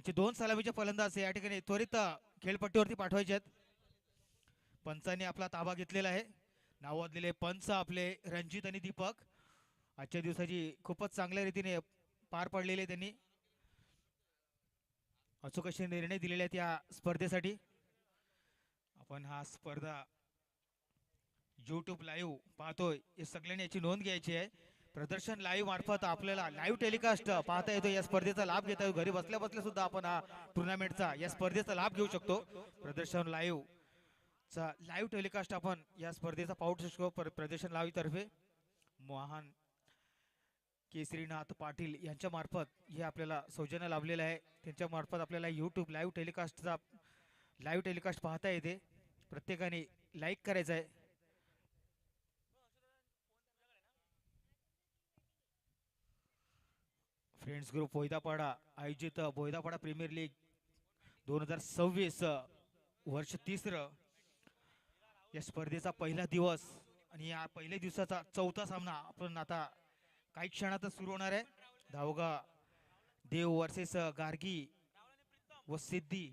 आमचे दोन सलामीचे फलंदाज या ठिकाणी त्वरित खेळपट्टीवरती पाठवायचे आहेत. पंचांनी आपला ताबा घेतलेला आहे. नावाजलेले पंच आपले रणजित आणि दीपक आजच्या दिवसाची खूपच चांगल्या रीतीने पार पाडलेले त्यांनी अचूक असे निर्णय दिलेले आहेत या स्पर्धेसाठी. आपण हा स्पर्धा YouTube लाईव्ह पाहतोय हे सगळ्यांनी याची नोंद घ्यायची आहे. प्रदर्शन लाईव्ह मार्फत आपल्याला लाईव्ह टेलिकास्ट पाहता येतो. या स्पर्धेचा लाभ घेता येतो. घरी बसल्या बसल्या सुद्धा आपण हा टुर्नामेंटचा या स्पर्धेचा लाभ घेऊ शकतो. प्रदर्शन लाईव्ह चा लाईव्ह टेलिकास्ट आपण या स्पर्धेचा पाहू शकतो. प्रदर्शन लाईव्ह तर्फे महान केसरीनाथ पाटील यांच्या मार्फत हे आपल्याला सौजन्य लाभलेलं आहे. त्यांच्या मार्फत आपल्याला YouTube लाईव्ह टेलिकास्टचा लाईव्ह टेलिकास्ट पाहता येते. प्रत्येकाने लाईक करायचं आहे. फ्रेंड्स ग्रुप बोयदापाडा आयोजित बोयदापाडा प्रीमियर लीग 2026 वर्ष 3 या स्पर्धेचा पहिला दिवस आणि या पहिल्या दिवसाचा चौथा सामना आपण आता काही क्षणातच सुरू होणार आहे. धावगा देव वर्सेस गार्गी व सिद्धी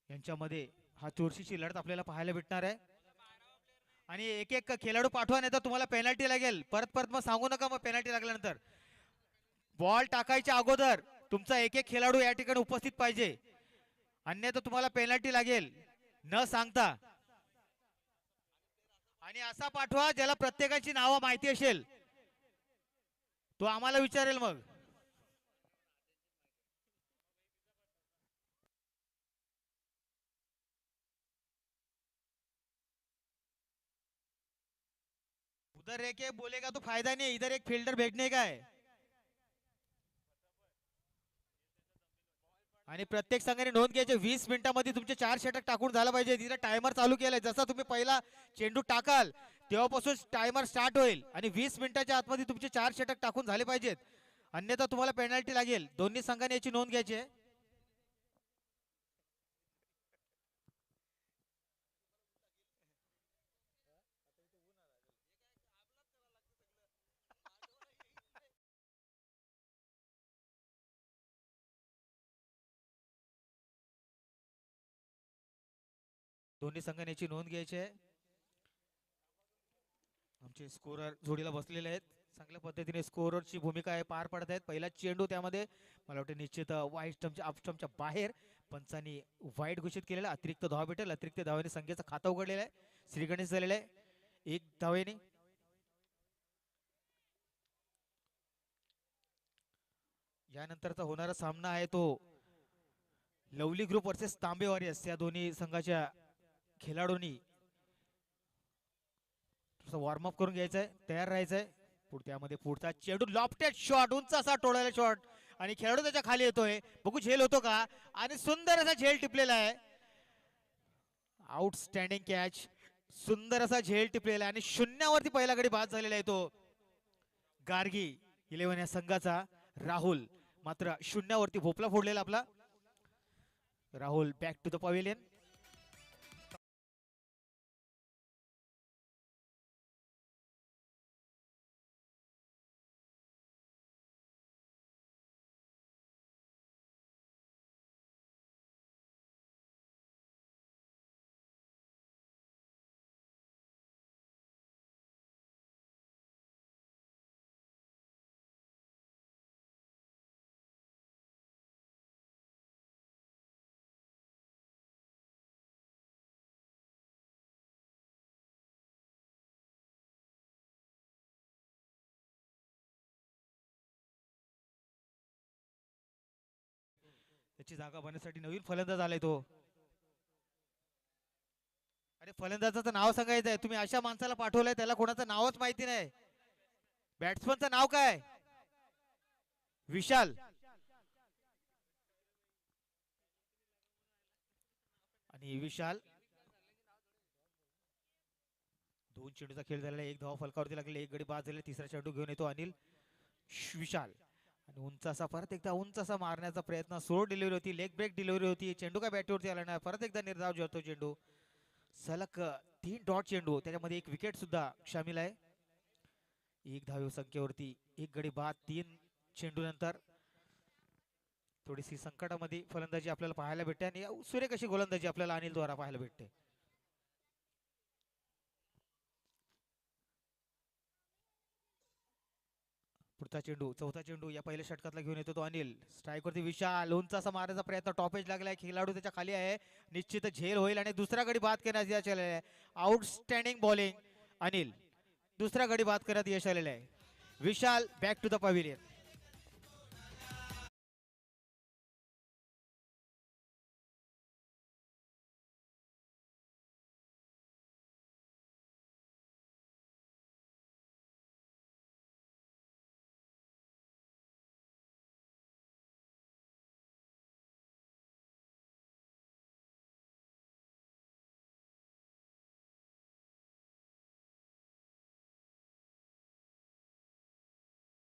यांच्यामध्ये हा चुरशीची लढत आपल्याला पाहायला भेटणार आहे. आणि एक एक खेळाडू पाठवा नाही तर तुम्हाला पेनल्टी लागेल. परत परत मग सांगू नका मग पेनल्टी लागल्यानंतर. बॉल टाकायच्या अगोदर तुमचा एक एक खेळाडू या ठिकाणी उपस्थित पाहिजे, अन्यथा तुम्हाला पेनल्टी लागेल न सांगता. आणि असा पाठवा ज्याला प्रत्येकाची नावं माहिती असेल, तो आम्हाला विचारेल मग. उधर एक बोलेगा तो फायदा नहीं, इधर एक फील्डर भेटने का है. आणि प्रत्येक संघाने नोंद घ्यायची 20 मिनिटांमध्ये तुमचे 4 षटक टाकून झाला पाहिजे. तिथे टायमर चालू केलाय. जसा तुम्ही पहिला चेंडू टाकाल तेव्हापासून टायमर स्टार्ट होईल आणि 20 मिनिटाच्या आतमध्ये तुमचे 4 षटक टाकून झाले पाहिजेत, अन्यथा तुम्हाला पेनल्टी लागेल. दोन्ही संघाने याची नोंद घ्यायची आहे. दोन्ही संघाने याची नोंद घ्यायची आहे. आमचे स्कोरर जोडीला बसलेले आहेत. चांगल्या पद्धतीने स्कोररची भूमिका आहे पार पडत आहेत. पहिला चेंडू त्यामध्ये मला वाटतं निश्चित वाईट स्टंपच्या अप स्टंपच्या बाहेर पंचांनी वाईट घोषित केलेला. अतिरिक्त धाव भेटेल. अतिरिक्त धावेने संख्येचं खातं उघडलेलं आहे. श्रीगणेश झालेलं आहे 1 धावेने. यानंतरचा होणारा सामना आहे तो लवली ग्रुप वर्सेस तांबे वॉरियर्स. या दोन्ही संघाच्या खेळाडूंनी वॉर्मअप करून घ्यायचं आहे, तयार राहायचं आहे. त्यामध्ये पुढचा चेंडू लॉफ्टेड शॉट, उंच असा टोळायला शॉट आणि खेळाडू त्याच्या खाली येतोय. बघू झेल होतो का, आणि सुंदर असा झेल टिपलेला आहे. आउटस्टँडिंग कॅच, सुंदर असा झेल टिपलेला आहे आणि शून्यावरती पहिला गडी बाद झालेला आहे तो गार्गी 11 या संघाचा. राहुल मात्र शून्यावरती भोपला फोडलेला आपला. Rahul back to the pavilion. त्याची जागा बनण्यासाठी नवीन फलंदाज आलाय तो. अरे फलंदाजाचं नाव सांगायचं आहे. तुम्ही अशा माणसाला पाठवलंय त्याला कोणाचं नावच माहिती नाही. बॅट्समनचं नाव काय? विशाल. आणि विशाल 2 चेंडूचा खेळ झालेला आहे. 1 धाव फलकावरती लागले, 1 गडी बाद झाले. तिसरा चेंडू घेऊन येतो अनिल विशाल आणि उंच असा परत एकदा उंच असा मारण्याचा प्रयत्न. सोड डिलिव्हरी होती, लेग ब्रेक डिलिव्हरी होती. चेंडू काय बॅटवरती आला नाही. परत एकदा निर्धाव जेवतो चेंडू. सलग 3 डॉट चेंडू, त्याच्यामध्ये 1 विकेट सुद्धा शामिल आहे. 1 धाव संख्येवरती 1 गडी बाद 3 चेंडू नंतर. थोडीशी संकटामध्ये फलंदाजी आपल्याला पाहायला भेटते आणि सुरेख अशी गोलंदाजी आपल्याला अनिल द्वारा पाहायला भेटते. पुढचा चेंडू, चौथा चेंडू या पहिल्या षटकातला घेऊन येतो तो अनिल. स्ट्राईक वरती विशाल उंच असा मारायचा प्रयत्न, टॉपेज लागलाय, खेळाडू त्याच्या खाली आहे, निश्चित झेल होईल आणि दुसरा गडी बाद करण्यात यश आलेला आहे. आउटस्टँडिंग बॉलिंग अनिल, दुसरा गडी बाद करण्यात यश आलेलं आहे. विशाल बॅक टू द पॅव्हिलियन.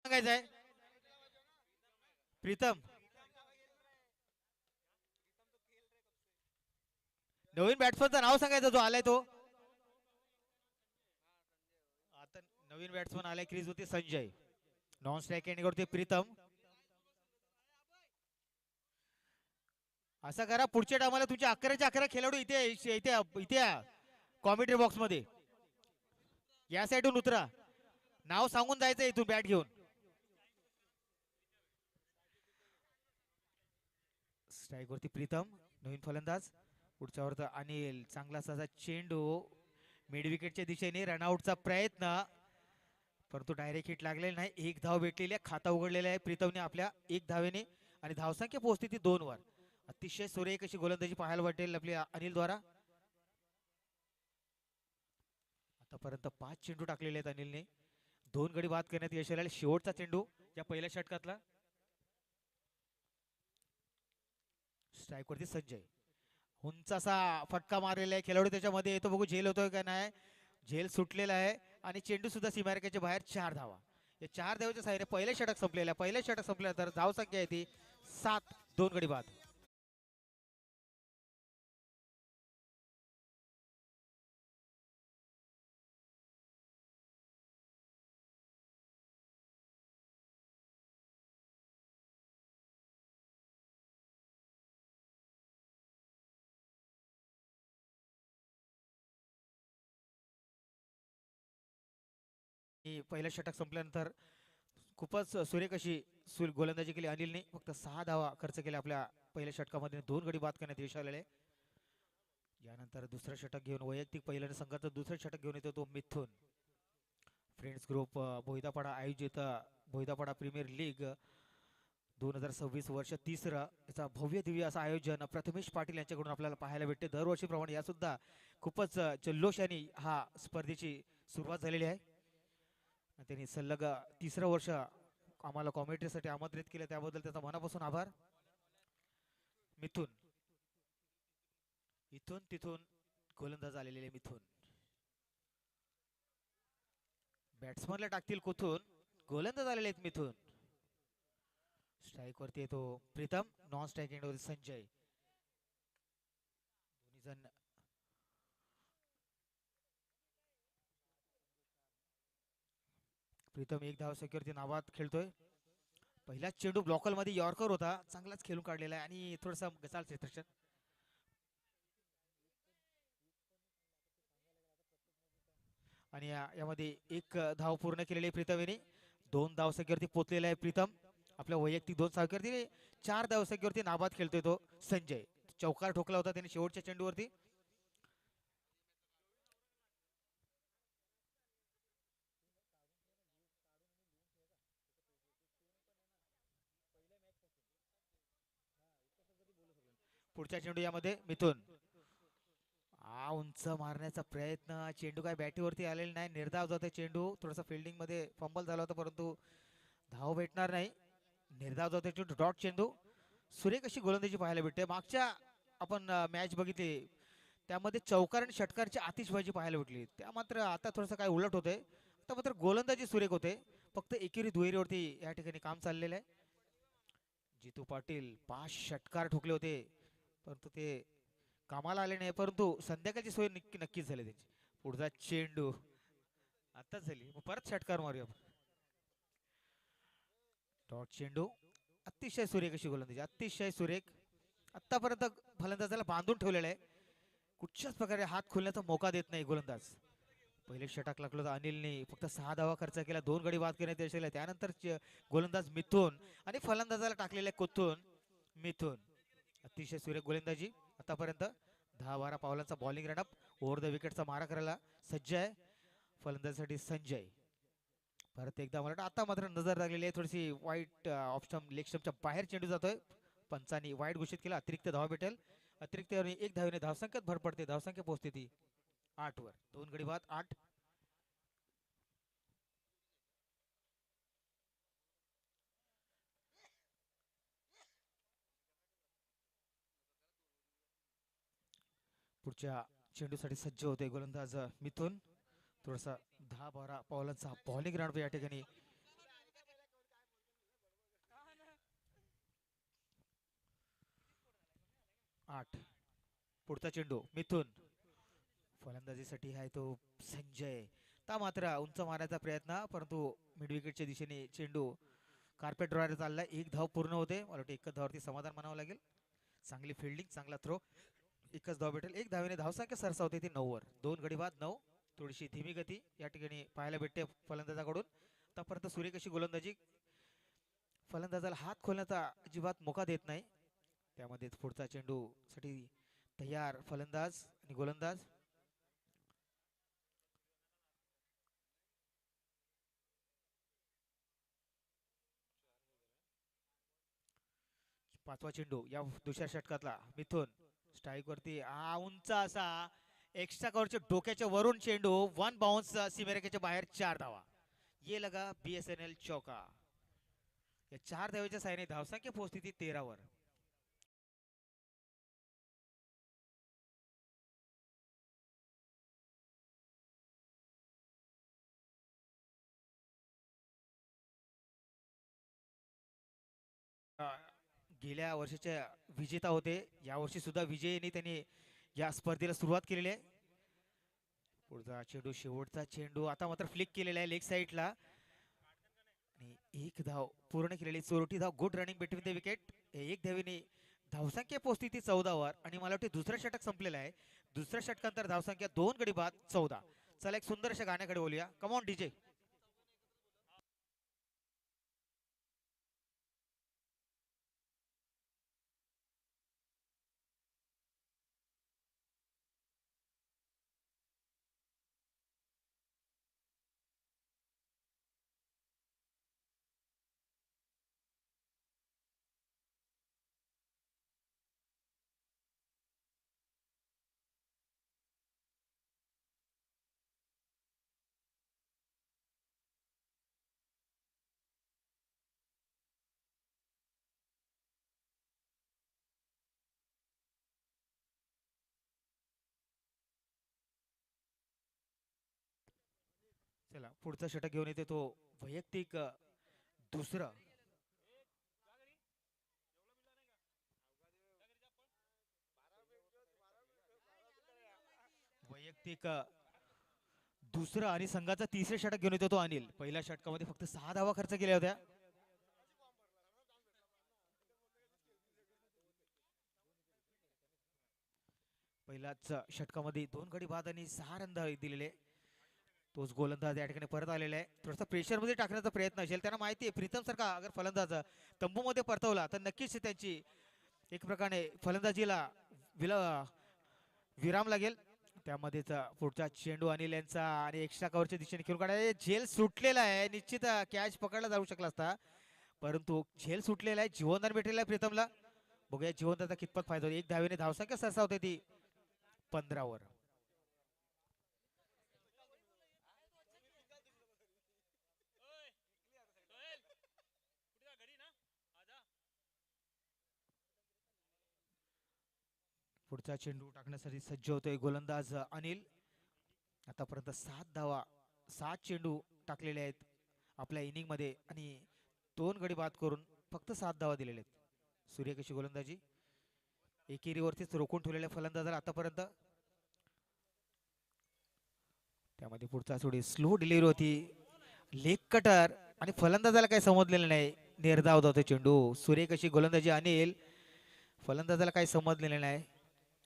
सांगायचं आहे प्रीतम, नवीन बॅट्समनचं नाव सांगायचं जो आलाय तो. आता नवीन बॅट्समन आलाय क्रीज होती संजय. नॉन स्ट्राईक एंड करते प्रीतम. असं करा पुढच्या टायमाला तुमच्या 11च्या 11 खेळाडू इथे इथे इथे कॉमेंट्री बॉक्स मध्ये या साईडून उतरा, नाव सांगून जायचं इथून बॅट घेऊन. स्ट्राईक वरती प्रीतम नवीन फलंदाज. पुढच्या वर अनिल, चांगला असा चेंडू मिड विकेटच्या दिशेने, रनआउटचा प्रयत्न परंतु डायरेक्ट हिट लागलेला नाही. एक धाव भेटलेली आहे, खाता उघडलेला आहे प्रीतमने आपल्या एक धावेने आणि धावसंख्या पोहोचते ती 2 वर. अतिशय सुरेख अशी गोलंदाजी पाहायला वाटेल आपल्या अनिल द्वारा. आतापर्यंत 5 चेंडू टाकलेले आहेत अनिलने, 2 गडी बाद करण्यात यश आले. शेवटचा चेंडू या पहिल्या षटकातला. स्ट्राईक वरती संजय, उंच असा फटका मारलेला आहे, खेळाडू त्याच्यामध्ये येतो, बघू झेल होतोय का नाही. झेल सुटलेला आहे आणि चेंडू सुद्धा सीमारेखेच्या बाहेर. 4 धावा. या 4 धावाच्या साहाय्याने पहिलं षटक संपलेलं आहे. पहिलं षटक संपल्यानंतर धाव संख्या आहे ती 7, 2 गडी बाद. पहिलं षटक संपल्यानंतर खूपच सुरेख अशी गोलंदाजी केली अनिलने. फक्त 6 धावा खर्च केल्या आपल्या पहिल्या षटकामध्ये, 2 गडी बाद करण्यात यश आलेले. यानंतर दुसरं षटक घेऊन वैयक्तिक पहिल्या संघाचं दुसरं षटक घेऊन येतो तो मिथुन. फ्रेंड्स ग्रुप बोईदापाडा आयोजित बोईदापाडा प्रीमियर लीग 2026 वर्ष 3रं याचा भव्य दिव्य असं आयोजन प्रथमेश पाटील यांच्याकडून आपल्याला पाहायला भेटते. दरवर्षीप्रमाणे या सुद्धा खूपच जल्लोषाने हा स्पर्धेची सुरुवात झालेली आहे. त्यांनी सलग 3रं वर्ष आम्हाला कॉमेंट्रीसाठी आमंत्रित केले, त्याबद्दल त्याचा मनापासून आभार. मिथुन, इथून तिथून गोलंदाज आलेले मिथुन, बॅट्समनला टाकतील कुठून, गोलंदाज आलेले आहेत मिथुन. स्ट्राईक वरती येतो प्रीतम, नॉन स्ट्राईक एंड वरती संजय. दोन्ही जण प्रीतम एक धाव सेक्युरिटी नावात खेळतोय. पहिलाच चेंडू ब्लॉकल मध्ये यॉर्कर होता, चांगलाच खेळून काढलेला आहे आणि थोडासा गचाळ क्षेत्रक्षण. आणि यामध्ये एक धाव पूर्ण केलेली प्रीतम यांनी. 2 धाव संख्येवरती पोहोचलेला आहे प्रीतम. आपल्या वैयक्तिक 2 संख्येवरती 4 धाव संख्येवरती नाबाद खेळतोय तो संजय. चौकार ठोकला होता त्याने शेवटच्या चेंडूवरती. पुढच्या चेंडू यामध्ये मिथुन, उंच मारण्याचा प्रयत्न, चेंडू काय बॅटीवरती आलेला नाही, निर्धाव जातोय चेंडू. थोडासा फिल्डिंग मध्ये फंबल झाला होता परंतु धाव भेटणार नाही. निर्धाव जातोय चेंडू, डॉट चेंडू. सुरेख अशी गोलंदाजी पाहायला भेटते. मागच्या आपण मॅच बघितली त्यामध्ये चौकार आणि षटकारची आतिषबाजी पाहायला भेटली, त्या मात्र आता थोडंसं काय उलट होतंय. आता मात्र गोलंदाजी सुरेख होते. फक्त एकेरी दुहेरीवरती या ठिकाणी काम चाललेलं आहे. जितू पाटील 5 षटकार ठोकले होते परंतु ते कामाला आले नाही, परंतु संध्याकाळची सोय नक्कीच झाली त्यांची. पुढचा चेंडू आताच झाली, परत षटकार मारूया. डॉट चेंडू अतिशय सुरेख अशी गोलंदाजी, अतिशय सुरेख. आतापर्यंत फलंदाजाला बांधून ठेवलेलं आहे, कुठच्याच प्रकारे हात खोलण्याचा मौका देत नाही गोलंदाज. पहिले षटक लागलं तर अनिलने फक्त 6 धावा खर्च केला, 2 गडी बाद करण्यात यश आले. त्यानंतर गोलंदाज मिथून आणि फलंदाजाला टाकलेले कुथून मिथून. अतिशय सुरेख गोलंदाजी आतापर्यंत. 10-12 पावलांचा बॉलिंग रनअप. ओव्हर द विकेटचा मारा करायला सज्ज आहे फलंदाजासाठी संजय. परत एकदा मला आता मात्र नजर लागलेली आहे थोडीशी वाईट. ऑफ स्टंप लेग स्टंपच्या बाहेर चेंडू जातोय. पंचांनी वाईट घोषित केला. अतिरिक्त धावा भेटेल. अतिरिक्त 1 धावेने धावसंख्येत भर पडते. धावसंख्या पोहोचते ती 8 वर. 2 गडी बाद 8. पुढच्या चेंडूसाठी सज्ज होते गोलंदाज मिथून. थोडासा 10-12 पावलांचा बॉलिंग रनअप या ठिकाणी. 8. पुढचा चेंडू मिथून. फलंदाजीसाठी आहे तो संजय. ता मात्र उंच मारण्याचा प्रयत्न, परंतु मिड विकेटच्या दिशेने चेंडू कार्पेट ड्रॉयर चाललाय. 1 धाव पूर्ण होते. मला वाटतं 1 धावावरती समाधान मानावं लागेल. चांगली फिल्डिंग, चांगला थ्रो. 1 धाव भेटेल. 1 धावेने धावसंख्या सरसावते ती 9 वर. 2 गडी बाद 9. थोडीशी धीमी गती या ठिकाणी पाहायला भेटते फलंदाजाकडून. आतापर्यंत सुरेख अशी गोलंदाजी. फलंदाजाला हात खोलण्याचा अजिबात मोका देत नाही. त्यामध्ये पुढचा चेंडू साठी तयार फलंदाज आणि गोलंदाज. 5वा चेंडू या दुसऱ्या षटकातला मिथून. स्ट्राईक वरती हा उंच असा एक्स्ट्रा कव्हरच्या डोक्याच्या वरून चेंडू. 1 बाउन्स सीमेरेखेच्या बाहेर. 4 धावा. ये लगा BSNL चौका. या 4 धावेच्या साहाय्याने धावसंख्या पोहोचती ती 13 वर. गेल्या वर्षीच्या विजेता होते, यावर्षी सुद्धा विजयीने त्यांनी या स्पर्धेला सुरुवात केलेली आहे. पुढचा चेंडू, शेवटचा चेंडू आता मात्र फ्लिक केलेला आहे लेग साईडला आणि 1 धाव पूर्ण केलेली. 34 धाव. Good running between the wicket. 1 धावेने धावसंख्या पोहोचती ती 14 वर आणि मला वाटते दुसरं षटक संपलेलं आहे. दुसऱ्या षटकांतर धावसंख्या 2 गडी बाद 14. चला एक सुंदर अशा गाण्याकडे बोलूया. Come on DJ. चला पुढचा षटक घेऊन येते तो वैयक्तिक दुसरं. वैयक्तिक दुसरं आणि संघाचा तिसरे षटक घेऊन येतो तो अनिल. पहिल्या षटकामध्ये फक्त 6 धावा खर्च केल्या होत्या. पहिल्याच षटकामध्ये 2 गडी बाद आणि 6 रन दिलेले. तोच गोलंदाज या ठिकाणी परत आलेला आहे. थोडासा प्रेशर मध्ये टाकण्याचा प्रयत्न असेल. त्यांना माहिती आहे प्रीतम सारखा अगर फलंदाज तंबूमध्ये परतवला तर नक्कीच त्यांची एक प्रकारे फलंदाजीला विराम लागेल. त्यामध्येच पुढचा चेंडू अनिल यांचा आणि एक्स्ट्रा कव्हरच्या दिशेने खेळून काढाय. झेल सुटलेला आहे. निश्चित कॅच पकडला जाऊ शकला असता, परंतु झेल सुटलेला आहे. जीवनदान भेटलेला आहे प्रीतमला. बघूया जीवनदानचा कितपत फायदा होतो. 1 धावेने धावसंख्या सरसावते ती 15 वर. पुढचा चेंडू टाकण्यासाठी सज्ज होतोय गोलंदाज अनिल. आतापर्यंत 7 धावा, 7 चेंडू टाकलेले आहेत आपल्या इनिंग मध्ये आणि 2 गडी बाद करून फक्त 7 धावा दिलेल्या आहेत. सूर्य कशी गोलंदाजी एकेरीवरतीच रोखून ठेवलेल्या फलंदाजाला आतापर्यंत. त्यामध्ये पुढचा थोडी स्लो डिलिव्हरी होती, लेग कटर आणि फलंदाजाला काही समजलेलं नाही. निर्धाव धावतो चेंडू. सुरेख अशी गोलंदाजी अनिल. फलंदाजाला काही समजलेलं नाही.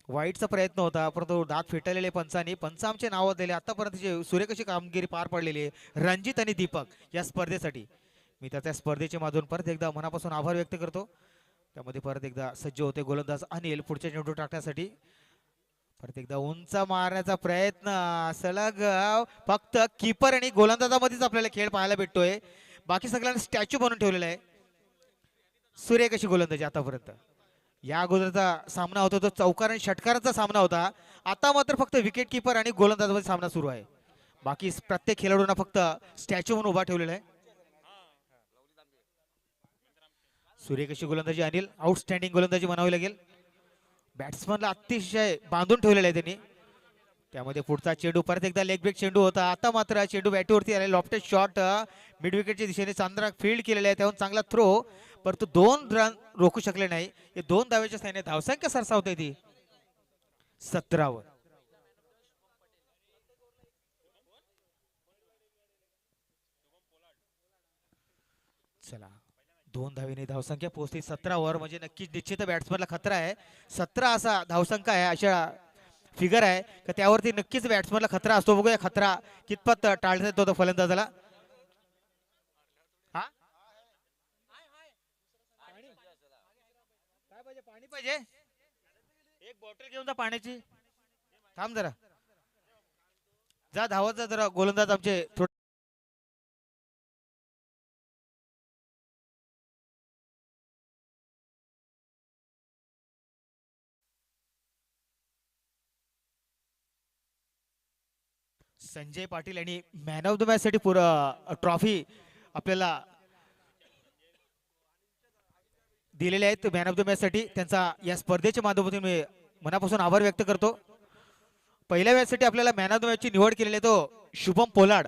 वाईटचा प्रयत्न होता परंतु दात फेटाळलेले पंचांनी. पंच आमचे नाव दिले आतापर्यंतची सुरेख अशी कामगिरी पार पडलेली आहे रणजित आणि दीपक या स्पर्धेसाठी. मी त्या स्पर्धेच्या माधून परत एकदा मनापासून आभार व्यक्त करतो. त्यामध्ये परत एकदा सज्ज होते गोलंदाज अनिल पुढच्या चेंडू टाकण्यासाठी. परत एकदा उंच मारण्याचा प्रयत्न. सलग फक्त कीपर आणि गोलंदाजामध्येच आपल्याला खेळ पाहायला भेटतोय. बाकी सगळ्यांना स्टॅच्यू बनवून ठेवलेला आहे. सुरेख अशी गोलंदाजी आतापर्यंत. या अगोदरचा सामना होता तो चौकार आणि षटकाराचा सामना होता. आता मात्र फक्त विकेट किपर आणि गोलंदाजामध्ये सामना सुरू आहे. बाकी प्रत्येक खेळाडूंना फक्त स्टॅच्यू म्हणून उभा ठेवलेला आहे. सुरेख अशी गोलंदाजी अनिल. आउटस्टँडिंग गोलंदाजी म्हणावी लागेल. बॅट्समनला अतिशय बांधून ठेवलेला आहे त्यांनी. त्यामध्ये पुढचा चेंडू परत एकदा लेग ब्रेक चेंडू होता. आता मात्र चेंडू बॅटवरती आले. लॉफ्टेड शॉट मिड विकेटच्या दिशेने चांद्रा फील्ड केलेला आहे. त्याहून चांगला थ्रो परंतु 2 रन रोखू शकले नाही. हे 2 धावेच्या सहाय्याने धावसंख्या सरसावते ती 17 वर. चला 2 धावेने धावसंख्या पोहोचली 17 वर. म्हणजे नक्कीच निश्चित बॅट्समनला खतरा आहे. 17 असा धावसंख्या आहे अशा फिगर आहे की त्यावरती नक्कीच बॅट्समनला खतरा असतो. बघूया खतरा कितपत टाळता येतो फलंदाजाला. हा काय पाहिजे? पाणी पाहिजे. एक बॉटल घेऊन जा पाण्याची. थांब जरा. जा धावत जा जरा गोलंदाज आमचे संजय पाटील यांनी मॅन ऑफ द मॅच साठी ट्रॉफी आपल्याला दिलेले आहेत. मॅन ऑफ द मॅच साठी त्यांचा या स्पर्धेच्या माध्यमातून मी मनापासून आभार व्यक्त करतो. पहिल्या मॅच साठी आपल्याला मॅन ऑफ द मॅच ची निवड केलेली आहे तो शुभम पोलाड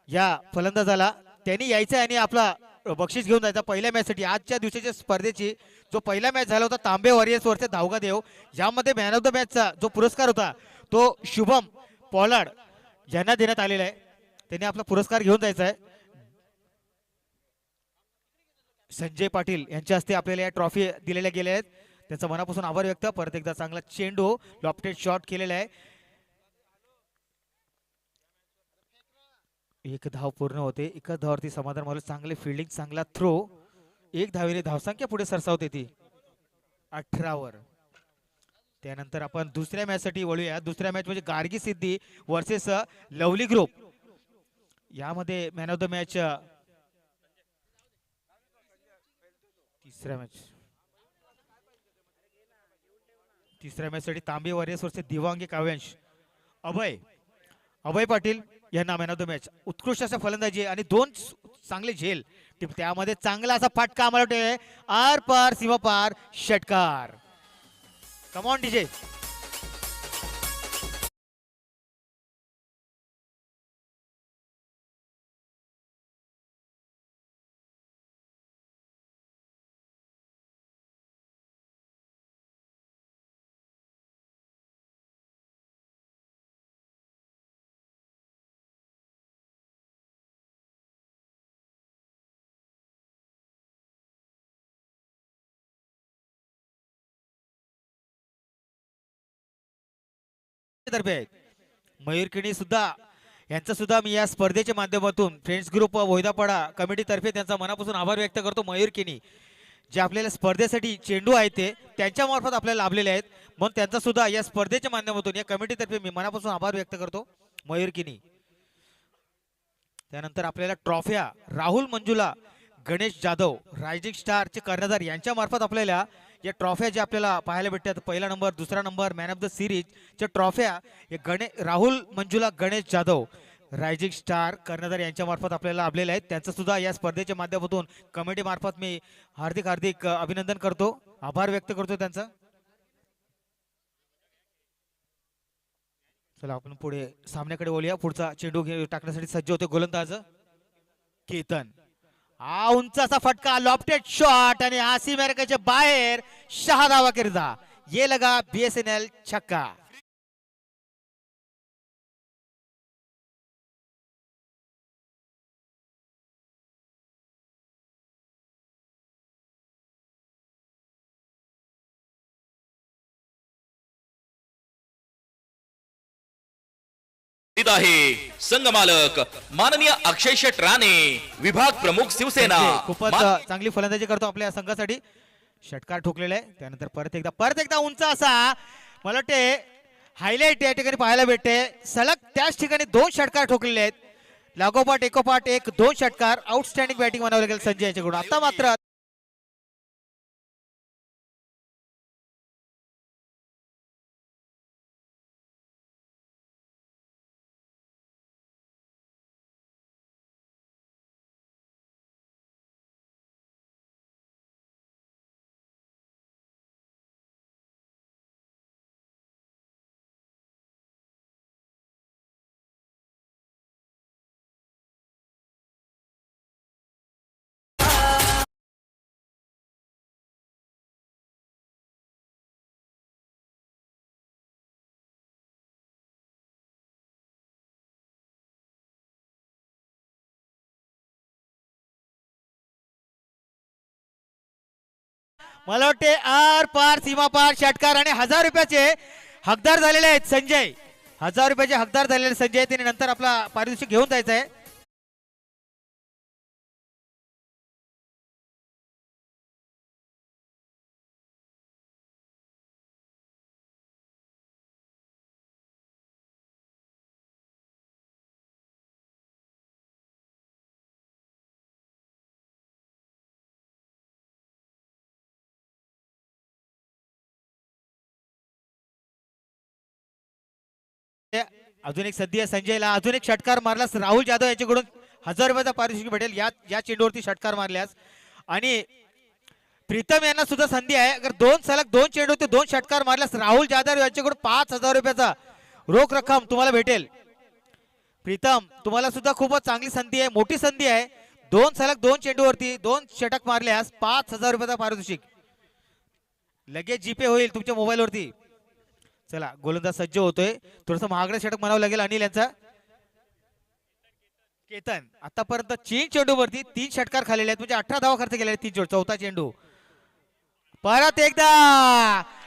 या फलंदाजाला. त्यांनी यायचं आणि आपला बक्षीस घेऊन जायचा पहिल्या मॅच साठी. आजच्या दिवसाच्या स्पर्धेची जो पहिला मॅच झाला होता तांबे वॉरियर्स वरचे धावगा देव, यामध्ये मॅन ऑफ द मॅचचा जो पुरस्कार होता तो शुभम पोलाड यांना देण्यात आलेला आहे. त्यांनी आपला पुरस्कार घेऊन जायचा आहे. संजय पाटील यांच्या हस्ते आपल्याला या ट्रॉफी दिलेल्या गेल्या आहेत. त्यांचा मनापासून आभार व्यक्त. परत एकदा चांगला चेंडू लॉफ्टेड शॉट केलेला आहे. एक धाव पूर्ण होते. एकच धावावरती समाधान मानून चांगले फिल्डिंग चांगला थ्रो. एक धावेने धावसंख्या पुढे सरसावते ती 18 वर. त्यानंतर आपण दुसऱ्या मॅच साठी वळूया. दुसऱ्या मॅच म्हणजे गार्गी सिद्धी वर्सेस लवली ग्रुप. यामध्ये मॅन ऑफ द मॅच तिसऱ्या मॅच साठी तांबे वॉरियर्स वर्सेस दिवांगी काव्यांश. अभय अभय पाटील यांना मॅन ऑफ द मॅच. उत्कृष्ट असा फलंदाजी आणि 2 चांगले झेल. त्यामध्ये चांगला असा फटका आम्हाला वाटतोय आर पार सीमा पार षटकार. Come on DJ. तर्फे आहेत मयूर किणी सुद्धा यांचा सुद्धा मी या स्पर्धेच्या माध्यमातून फ्रेंड्स ग्रुप वैदापाडा कमिटी तर्फे त्यांचा मनापासून आभार व्यक्त करतो. मयूर किणी जे आपल्याला स्पर्धेसाठी चेंडू आहेत ते त्यांच्या मार्फत आपल्याला लाभलेले आहेत. म्हणून त्यांचा सुद्धा या स्पर्धेच्या माध्यमातून या कमिटी तर्फे मी मनापासून आभार व्यक्त करतो मयूर किणी. त्यानंतर आपल्याला ट्रॉफ्या राहुल मंजुला गणेश जाधव रायजिंग स्टारचे कर्णधार यांच्या मार्फत आपल्याला या ट्रॉफ्या ज्या आपल्याला पाहायला भेटतात पहिला नंबर दुसरा नंबर मॅन ऑफ द सिरीजच्या ट्रॉफ्या राहुल मंजुला गणेश जाधव रायजिंग स्टार कर्णधार यांच्या मार्फत आपल्याला लाभलेले आहेत. त्यांचं सुद्धा या स्पर्धेच्या माध्यमातून कमिटी मार्फत मी हार्दिक हार्दिक अभिनंदन करतो. आभार व्यक्त करतो त्यांचा. चला आपण पुढे सामन्याकडे वळूया. पुढचा चेंडू टाकण्यासाठी सज्ज होते गोलंदाज केतन. हा उंच असा फटका लॉफ्टेड शॉट आणि हा सीमारेषेच्या बाहेर 6 धावा करता. ये लगा बीएसएनएल छक्का. उपस्थित आहे संघमालक माननीय अक्षय शेट राणे, विभाग प्रमुख शिवसेना. खूपच चांगली फलंदाजी करतो आपल्या संघासाठी. षटकार ठोकलेला आहे. त्यानंतर परत एकदा उंच असा मला वाटते हायलाइट या ठिकाणी पाहायला भेटते. सलग त्याच ठिकाणी 2 षटकार ठोकलेले आहेत. लागोपाठ एकोपाठ 1-2 षटकार. आउटस्टँडिंग बॅटिंग म्हणावं लागेल संजय याच्याकडून. आता मात्र मला वाटते आर पार सीमा पार षटकार आणि 1000 रुपयाचे हकदार झालेले आहेत संजय. 1000 रुपयाचे हकदार झालेले संजय. त्याने नंतर आपला पारितोषिक घेऊन जायचं आहे. अजून एक संधी आहे संजयला. अजून एक षटकार मारल्यास राहुल जाधव याच्याकडून 1000 रुपयाचा पारितोषिक भेटेल या चेंडूवरती षटकार मारल्यास. आणि प्रीतम यांना सुद्धा संधी आहे. अगर 2 सलग 2 चेंडूवरती 2 षटकार मारल्यास राहुल जाधव यांच्याकडून 5000 रुपयाचा रोख रक्कम तुम्हाला भेटेल. प्रीतम तुम्हाला सुद्धा खूपच चांगली संधी आहे, मोठी संधी आहे. 2 सलग 2 चेंडूवरती 2 षटक मारल्यास 5000 रुपयाचा पारितोषिक लगेच जीपे होईल तुमच्या मोबाईलवरती. चला गोलंदाज सज्ज होतोय. थोडस महागडं षटक म्हणावं लागेल अनिल यांचा. केतन आतापर्यंत 3 चेंडूवरती 3 षटकार खाल्लेले आहेत, म्हणजे 18 धावा खर्च केलेले आहेत. 3 चेंडू, चौथा चेंडू परत एकदा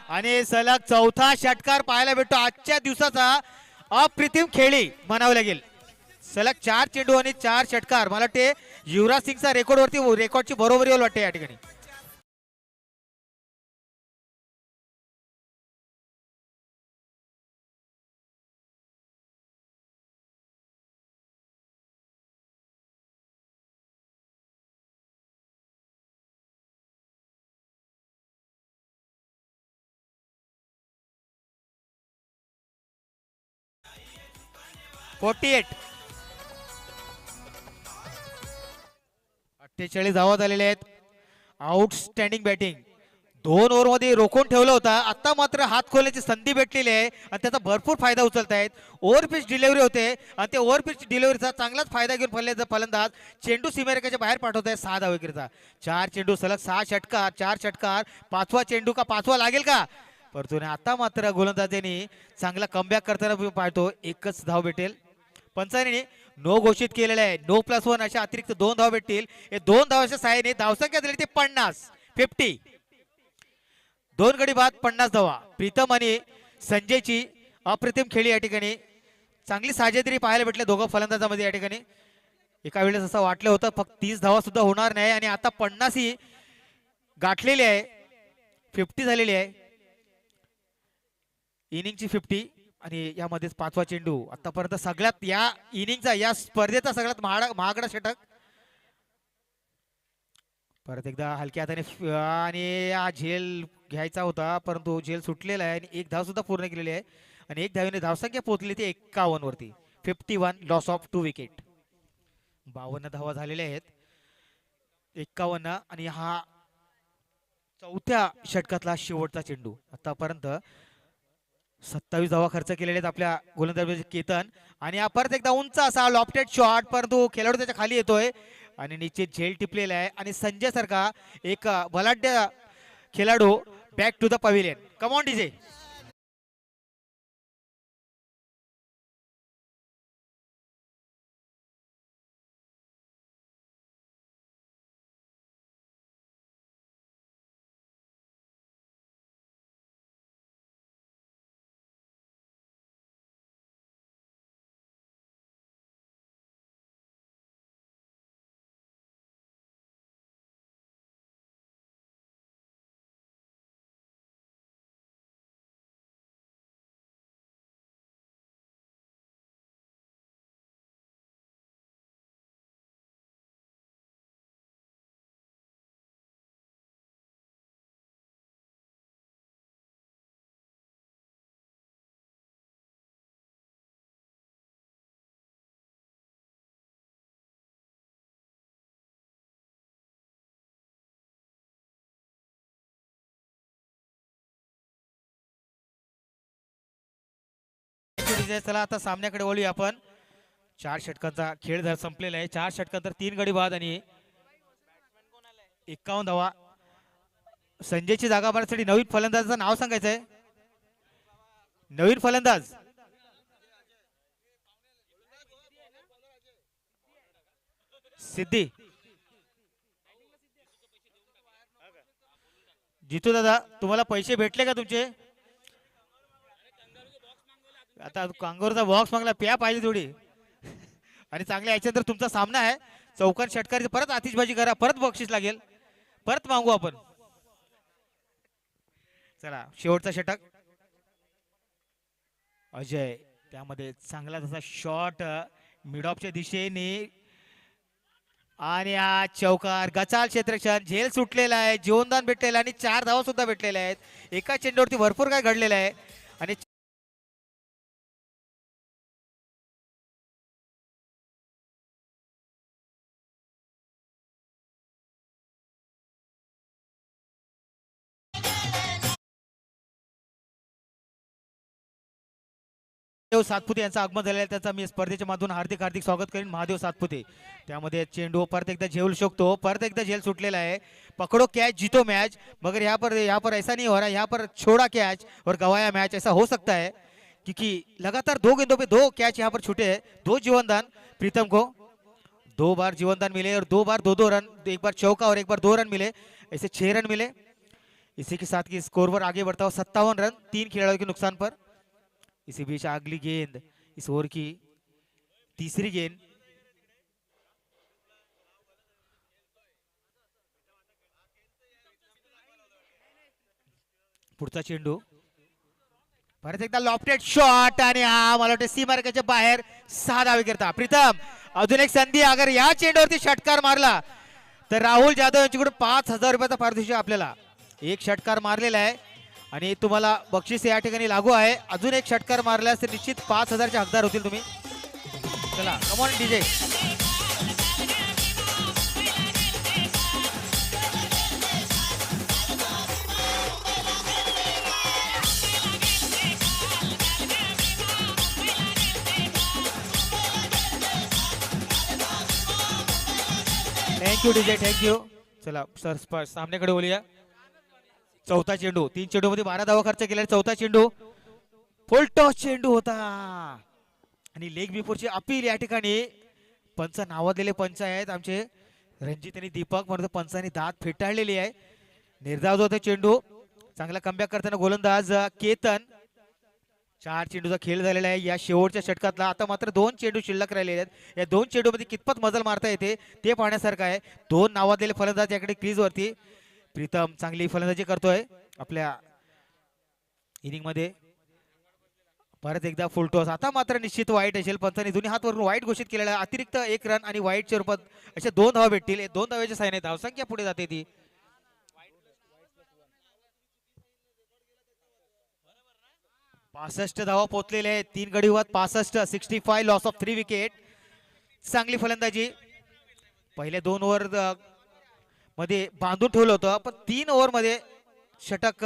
आणि सलग चौथा षटकार पाहायला भेटतो. आजच्या दिवसाचा अप्रतिम खेळी म्हणावं लागेल. सलग 4 चेंडू आणि 4 षटकार. मला वाटते युवराज सिंगचा रेकॉर्डची बरोबरी होईल वाटते या ठिकाणी. (48) 48 धावा झालेले आहेत. Outstanding batting. 2 ओव्हर मध्ये रोखून ठेवलं होता. आता मात्र हात खोलण्याची संधी भेटलेली आहे आणि त्याचा भरपूर फायदा उचलत आहेत. ओव्हरपिच डिलिव्हरी होते आणि ते ओव्हरपिच डिलिव्हरीचा चांगलाच फायदा घेऊन फलंदाज चेंडू सीमारेषेच्या बाहेर पाठवत आहे 6 धावेकरिता. 4 चेंडू सलग 6 षटकार, 4 षटकार. 5वा चेंडू का 5वा लागेल का? परंतु आता मात्र गोलंदाजांनी चांगला कमबॅक करताना पाहतो. एकच धाव भेटेल. पंचांनी नो घोषित केलेला आहे. नो +1 अशा अतिरिक्त 2 धाव भेटतील. हे 2 धावाच्या सहाय्याने धावसंख्या झाली ते 50. 2 गडी बाद 50 धावा. प्रीतम आणि संजयची अप्रतिम खेळी या ठिकाणी. चांगली साजेदारी पाहायला भेटले दोघं फलंदाजामध्ये या ठिकाणी. एका वेळेस असं वाटलं होतं फक्त 30 धावा सुद्धा होणार नाही आणि आता 50 ही गाठलेली आहे. 50 झालेली आहे. इनिंगची 50 आणि यामध्येच 5वा चेंडू. आतापर्यंत सगळ्यात या इनिंगचा या स्पर्धेचा सगळ्यात महागडा षटक. परत एकदा हलक्या हाताने आणि हा झेल घ्यायचा होता परंतु झेल सुटलेला आहे आणि 1 धाव सुद्धा पूर्ण केलेली आहे आणि 1 धावेने धावसंख्या पोहोचली ती 51 वरती. 51 लॉस ऑफ 2 विकेट. 52 धावा झालेल्या आहेत. 51 आणि हा चौथ्या षटकातला शेवटचा चेंडू. आतापर्यंत 27 धावा खर्च केलेले आहेत आपल्या गोलंदाज केतन आणि हा परत एकदा उंच असा लॉफ्टेड शॉट परंतु खेळाडू त्याच्या खाली येतोय आणि निश्चित झेल टिपलेला आहे आणि संजय सारखा एक बलाढ्य खेळाडू back to the pavilion. Come on DJ. DJ. चला आता सामन्याकडे वळूया आपण. 4 षटकांचा खेळ जर संपलेला आहे. 4 षटकांतर 3 गडी बाद आणि 51 धावा. संजयची जागा भरण्यासाठी नवीन फलंदाजाचं नाव सांगायचं आहे. नवीन फलंदाज सिद्धी. जितू दादा, तुम्हाला पैसे भेटले का तुमचे? आता कांगोरचा बॉक्स मागला, प्या पाहिजे थोडी. आणि चांगल्या याच्यानंतर तुमचा सामना आहे. चौकार षटकार परत आतिषबाजी करा, परत बक्षीस लागेल, परत मागू आपण. चला शेवटचा षटक. अजय, त्यामध्ये चांगला तसा शॉट मिड ऑफच्या दिशेने आणि हा चौकार. गचाल क्षेत्ररक्षण, झेल सुटलेला आहे, जीवनदान भेटलेलं आणि 4 धावा सुद्धा भेटलेल्या आहेत. एका चेंडूवरती भरपूर काय घडलेलं आहे. आणि महादेव सातपुते यांचं आगमन झालेलं आहे. त्याचा मी स्पर्धेच्या माध्यमातून हार्दिक हार्दिक स्वागत करेन. महादेव सातपुते. त्यामध्ये चेंडू परत एकदा झेलू शकतो, परत एकदा झेल सुटलेला है. पकड़ो कैच जीतो मैच, मगर यहाँ पर ऐसा नहीं हो रहा. यहाँ पर छोड़ा कैच और गवाया मैच, ऐसा हो सकता है क्योंकि लगातार 2 गेंदों पे 2 कैच यहाँ पर छूटे हैं. 2 जीवनदान प्रीतम को, 2 बार जीवनदान मिले और 2 बार 2-2 रन, एक बार चौका और एक बार 2 रन मिले, ऐसे 6 रन मिले. इसी के साथ की स्कोर पर आगे बढ़ता हुआ 57 रन 3 खिलाड़ियों के नुकसान पर. इसी बीच अगली गेंद, इस ओवर की तीसरी गेंद. पुढचा चेंडू परत एकदा लॉफ्टेड शॉट आणि हा मला वाटतं सीमारेषेच्या बाहेर 6 धावे करता. प्रीतम, अजून एक संधी. अगर या चेंडूवरती षटकार मारला तर राहुल जाधव यांच्याकडून 5,000 रुपयाचा पारितोषिक आपल्याला. एक षटकार मारलेला आहे आणि तुम्हाला बक्षीस या ठिकाणी लागू आहे. अजून एक षटकार मारल्यास तर निश्चित 5,000 चे हकदार होतील तुम्ही. चला कम on DJ. Thank you DJ, thank you. चला सर सामन्याकडे बोलूया. चौथा चेंडू, 3 चेंडू मध्ये 12 धावा खर्च केला. चौथा चेंडू फुल टॉस चेंडू होता आणि लेग बिफोरची अपील या ठिकाणी. पंच नावाजलेले पंच आहेत आमचे रणजित आणि दीपक, म्हणून पंचांनी दात फेटाळलेली आहे. निर्धाव होता चेंडू. चांगला कमबॅक करताना गोलंदाज केतन. 4 चेंडूचा खेळ झालेला आहे या शेवटच्या षटकातला. आता मात्र 2 चेंडू शिल्लक राहिलेले आहेत. या 2 चेंडू मध्ये कितपत मजल मारता येते ते पाहण्यासारखं आहे. 2 नावाजलेले फलंदाज याकडे क्रीज वरती. प्रीतम चांगली फलंदाजी करतोय आपल्या इनिंग मध्ये. परत एकदा फुल टॉस. आता मात्र निश्चित वाईट असेल. पंचांनी दोन्ही हात वरून वाईट घोषित केलेला आहे. अतिरिक्त 1 रन आणि वाईटच्या रूपात अशा 2 धावा भेटतील. 2 धाव्याच्या साहाय्याने धावसंख्या पुढे जाते ती. पासष्ट धावा पोहोचलेले आहेत. 3 गडी बाद 65, 65 लॉस ऑफ 3 विकेट. चांगली फलंदाजी. पहिले 2 ओव्हर मध्ये बांधून ठेवलं होतं, पण 3 ओव्हर मध्ये षटक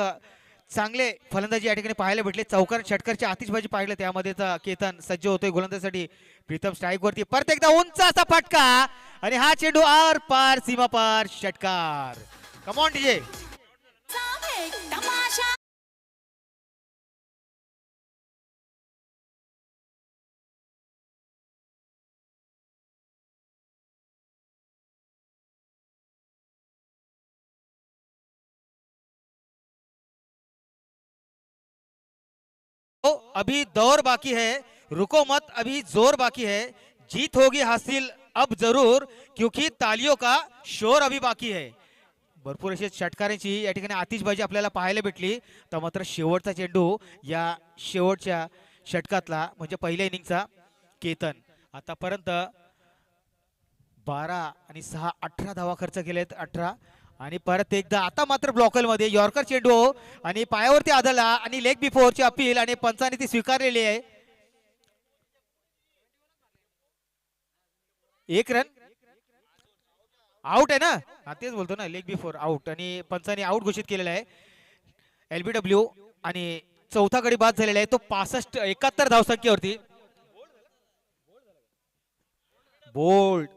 चांगले फलंदाजी या ठिकाणी पाहायला भेटले. चौकार षटकारची आतिषबाजी पाहिलं, त्यामध्ये केतन सज्ज होतोय गोलंदाजीसाठी. प्रीतम स्ट्राईक वरती. परत एकदा उंच असा फटका आणि हा चेंडू आर पार सीमा पार षटकार. कम ऑन डीजे. अभी दौर बाकी है, रुको मत, अभी जोर बाकी है. जीत होगी हासिल अब जरूर, क्योंकि तालियों का शोर अभी बाकी है. भरपूर अशी षटकारांची या ठिकाणी आतिषबाजी आपल्याला पाहायला भेटली. तर मात्र शेवटचा चेंडू या शेवटच्या षटकातला म्हणजे पहिल्या इनिंगचा केतन. आतापर्यंत 12 आणि 6 18 धावा खर्च केलेत. 18 आणि परत एकदा आता मात्र ब्लॉकल मध्ये यॉर्कर चेंडू आणि पायावरती आदळला आणि लेग बिफोरची अपील आणि पंचाने ती स्वीकारलेली आहे. 1 रन आउट आहे ना. तेच बोलतो ना, लेग बिफोर आउट आणि पंचाने आउट घोषित केलेला आहे. एलबीडब्ल्यू आणि चौथा गडी बाद झालेला आहे तो 71 धावसंख्येवरती. बोल्ड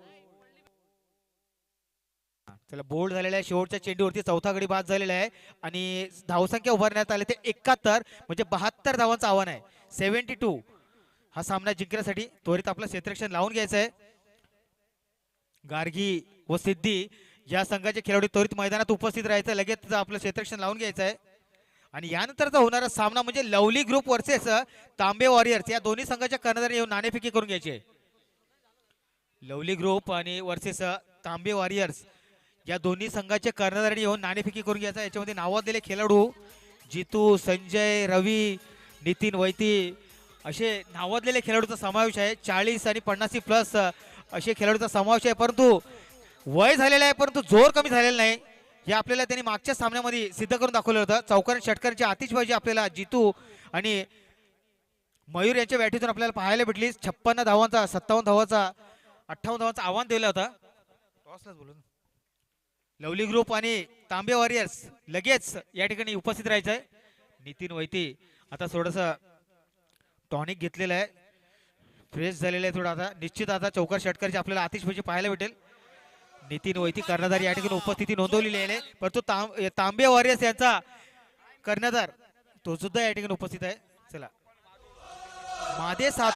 चला बोल्ड झालेला आहे शेवटच्या चेंडूवरती चौथा गडी बाद झालेला आहे आणि धावसंख्या उभारण्यात आले ते 71 म्हणजे 72 धावांचं आव्हान आहे. 72 हा सामना जिंकण्यासाठी त्वरित आपलं क्षेत्ररक्षण लावून घ्यायचं आहे. गार्गी व सिद्धी या संघाचे खेळाडू त्वरित मैदानात उपस्थित राहायचं, लगेच आपलं क्षेत्ररक्षण लावून घ्यायचं आहे. आणि यानंतरचा होणारा सामना म्हणजे लवली ग्रुप वर्सेस तांबे वॉरियर्स या दोन्ही संघाच्या कर्णधारांनी येऊन नाणेफेकी करून घ्यायची आहे. लवली ग्रुप आणि वर्सेस तांबे वॉरियर्स या दोन्ही संघाचे कर्णधारांनी येऊन नाणेफेकी करून घ्यायचा. याच्यामध्ये नावाजलेले खेळाडू जितू, संजय, रवी, नितीन वैती असे नावाजलेले खेळाडूचा समावेश आहे. 40 आणि 50 प्लस असे खेळाडूचा समावेश आहे. परंतु वय झालेलं आहे परंतु जोर कमी झालेला नाही हे आपल्याला त्यांनी मागच्या सामन्यामध्ये सिद्ध करून दाखवलं होतं. चौकार षटकारांची आतिषबाजी आपल्याला जितू आणि मयूर यांच्या बॅटीतून आपल्याला पाहायला भेटली. 56 धावांचा 57 धावांचा 58 धावांचा आव्हान दिलं होतं. लवली ग्रुप आणि तांबे वॉरियर्स लगेच या ठिकाणी उपस्थित राहायचं आहे. नितीन वैती आता थोडस टॉनिक घेतलेलं आहे, फ्रेश झालेलं आहे थोडं. आता निश्चित आता चौकार षटकाराची आपल्याला आतिषबाजी पाहायला भेटेल. नितीन वैती कर्णधार या ठिकाणी उपस्थिती नोंदवलेली आहे परंतु तांबे वॉरियर्स यांचा कर्णधार तो सुद्धा या ठिकाणी उपस्थित आहे. चला मादे सात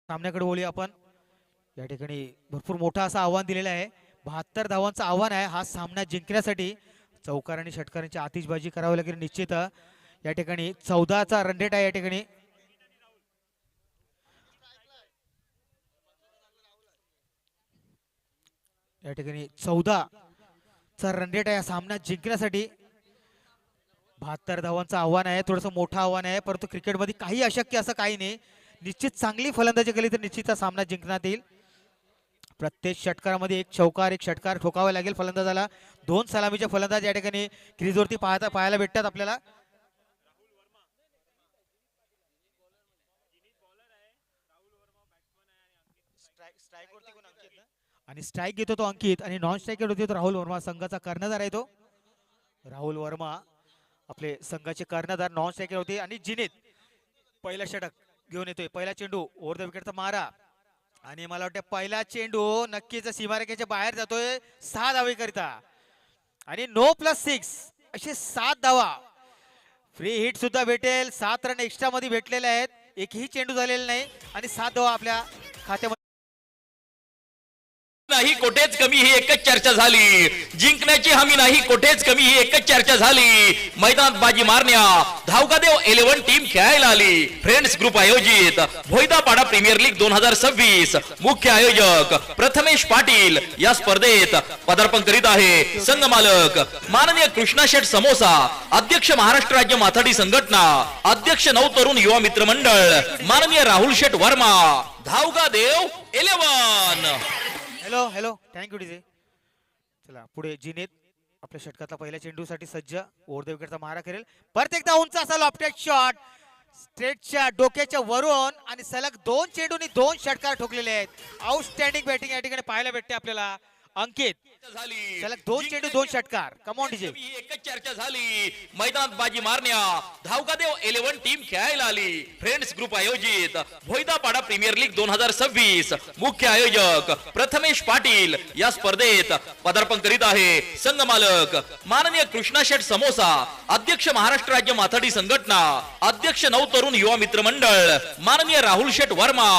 सामन्याकडे बोलूया आपण. या ठिकाणी भरपूर मोठा असं आव्हान दिलेलं आहे. 72 धावांचं आव्हान आहे हा सामना जिंकण्यासाठी. चौकार आणि षटकारांची आतिषबाजी करावी लागेल निश्चित. या ठिकाणी 14चा रन रेट आहे. या ठिकाणी या ठिकाणी 14चा रन रेट आहे. सामना जिंकण्यासाठी 72 धावांचं आव्हान आहे. थोडंसं मोठं आव्हान आहे परंतु क्रिकेटमध्ये काही अशक्य असं काही नाही. निश्चित चांगली फलंदाजी केली तर निश्चित सामना जिंकण्यात येईल. प्रत्येक षटकारामध्ये एक चौकार एक षटकार ठोकावा लागेल फलंदाजाला. 2 सलामीचे फलंदाज या ठिकाणी क्रीजवरती पाहायला भेटतात आपल्याला. आणि स्ट्राईक घेतो तो अंकित आणि नॉन स्ट्राईक होती तो राहुल वर्मा संघाचा कर्णधार आहे. तो राहुल वर्मा आपले संघाचे कर्णधार नॉन स्ट्रायकर होते. आणि जिनीत पहिला षटक घेऊन येतोय. पहिला चेंडू ओव्हर द विकेटचा मारा आणि मला वाटतं पहिला चेंडू नक्कीच सीमारेषेच्या बाहेर जातोय 6 धावेकरिता आणि नो +6 असे 7 धावा. फ्री हिट सुद्धा भेटेल. 7 रन एक्स्ट्रा मध्ये भेटलेले आहेत. एकही चेंडू झालेला नाही आणि 7 धावा आपल्या खात्यामध्ये. नाही कोठेच कमी ही एकच चर्चा झाली, जिंकण्याची हमी नाही कोठेच कमी ही एकच चर्चा झाली. मैदानात बाजी मारण्या धावकादेव 11 टीम खेळायला आली. फ्रेंड्स ग्रुप आयोजित भोईदापाडा प्रीमियर लीग 2026 मुख्य आयोजक प्रथमेश पाटील या स्पर्धेत पदार्पण करीत आहे. संघ मालक माननीय कृष्णा शेठ समोसा, अध्यक्ष महाराष्ट्र राज्य माथाडी संघटना, अध्यक्ष नव तरुण युवा मित्र मंडळ माननीय राहुल शेठ वर्मा. धावकादेव 11. Hello hello, thank you DJ. चला पुढे जिनेत आपल्या षटकातला पहिल्या चेंडूसाठी सज्ज. ओव्हर द विकेटचा मारा करेल. परत एकदा उंच असा लॉफ्टेड शॉट स्ट्रेटच्या डोक्याच्या वरून आणि सलग 2 चेंडूंनी 2 षटकार ठोकलेले आहेत. आउटस्टँडिंग बॅटिंग या ठिकाणी पाहायला भेटते आपल्याला. अंकित सलग 2 चेंडू 2 षटकार. Come on DJ. एकच चर्चा झाली, मैदानात बाजी मारण्या धावकादेव 11 टीम खेळायला आली. फ्रेंड्स ग्रुप आयोजित भोईदापाडा प्रीमियर लीग 2026 मुख्य आयोजक प्रथमेश पाटील या स्पर्धेत पदार्पण करीत आहे. संघ मालक माननीय कृष्णा शेठ समोसा, अध्यक्ष महाराष्ट्र राज्य माथाडी संघटना, अध्यक्ष नव तरुण युवा मित्र मंडळ माननीय राहुल शेठ वर्मा.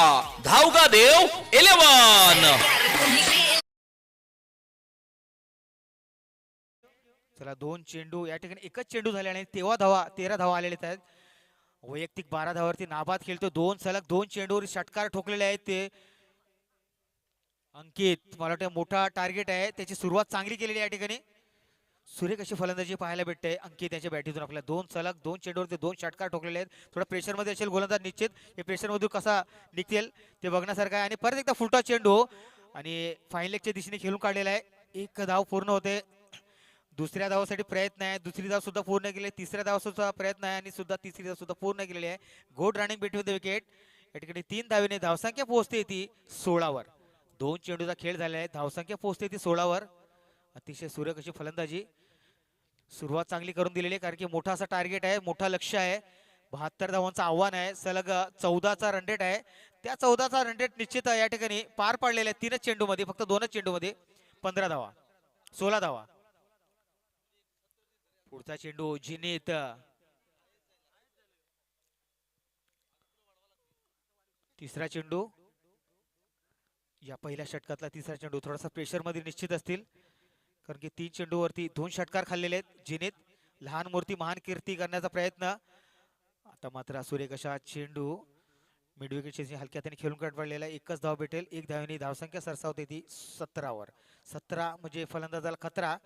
धावकादेव 11. चला 2 चेंडू या ठिकाणी एकच चेंडू झाले आणि 13 धावा आलेले आहेत. वैयक्तिक 12 धावावरती नाबाद खेळतो. 2 सलग 2 चेंडूवर षटकार ठोकलेले आहेत ते. अंकित मला वाटतं मोठा टार्गेट आहे. त्याची सुरुवात चांगली केलेली आहे या ठिकाणी. सुरेख अशी फलंदाजी पाहायला भेटते अंकित याच्या बॅटीतून. आपल्या 2 सलग 2 चेंडूवरती 2 षटकार ठोकलेले आहेत. थोडा प्रेशरमध्ये असेल गोलंदाज निश्चित. हे प्रेशरमधून कसा निघतील ते बघण्यासारखं आहे. आणि परत एकदा फुलटा चेंडू आणि फाईन लेगच्या दिशेने खेळून काढलेला आहे. 1 धाव पूर्ण होते. दुसऱ्या धावासाठी प्रयत्न आहे. दुसरी धाव सुद्धा पूर्ण केली. तिसऱ्या धाव सुद्धा प्रयत्न आहे आणि सुद्धा तिसरी धाव सुद्धा पूर्ण केलेली आहे. Good running between the wicket. या ठिकाणी 3 धावेने धावसंख्या पोहोचते ती 16वर. 2 चेंडूचा खेळ झाला आहे. धावसंख्या पोहोचते ती 16वर. अतिशय सुरेख अशी फलंदाजी. सुरुवात चांगली करून दिलेली आहे कारण की मोठा असा टार्गेट आहे, मोठा लक्ष्य आहे. 72 धावांचं आव्हान आहे. सलग 14चा रन रेट आहे. त्या 14चा रन रेट निश्चित या ठिकाणी पार पाडलेला आहे. 3च चेंडूमध्ये, फक्त 2च चेंडूमध्ये 15 धावा, 16 धावा. पुढचा चेंडू जिनीत. तिसरा चेंडू या पहिल्या षटकातला तिसरा चेंडू. थोडासा प्रेशर मध्ये निश्चित असतील कारण की 3 चेंडूवरती 2 षटकार खाल्लेले आहेत. जिनीत लहान मूर्ती महान कीर्ती करण्याचा प्रयत्न. आता मात्र सुरेख अशा चेंडू मिड विकेटची हलक्या त्याने खेळून काढलेला आहे. 1च धाव भेटेल. 1 धावेने धावसंख्या सरसावते ती 17वर. 17 म्हणजे फलंदाजाला खतरा.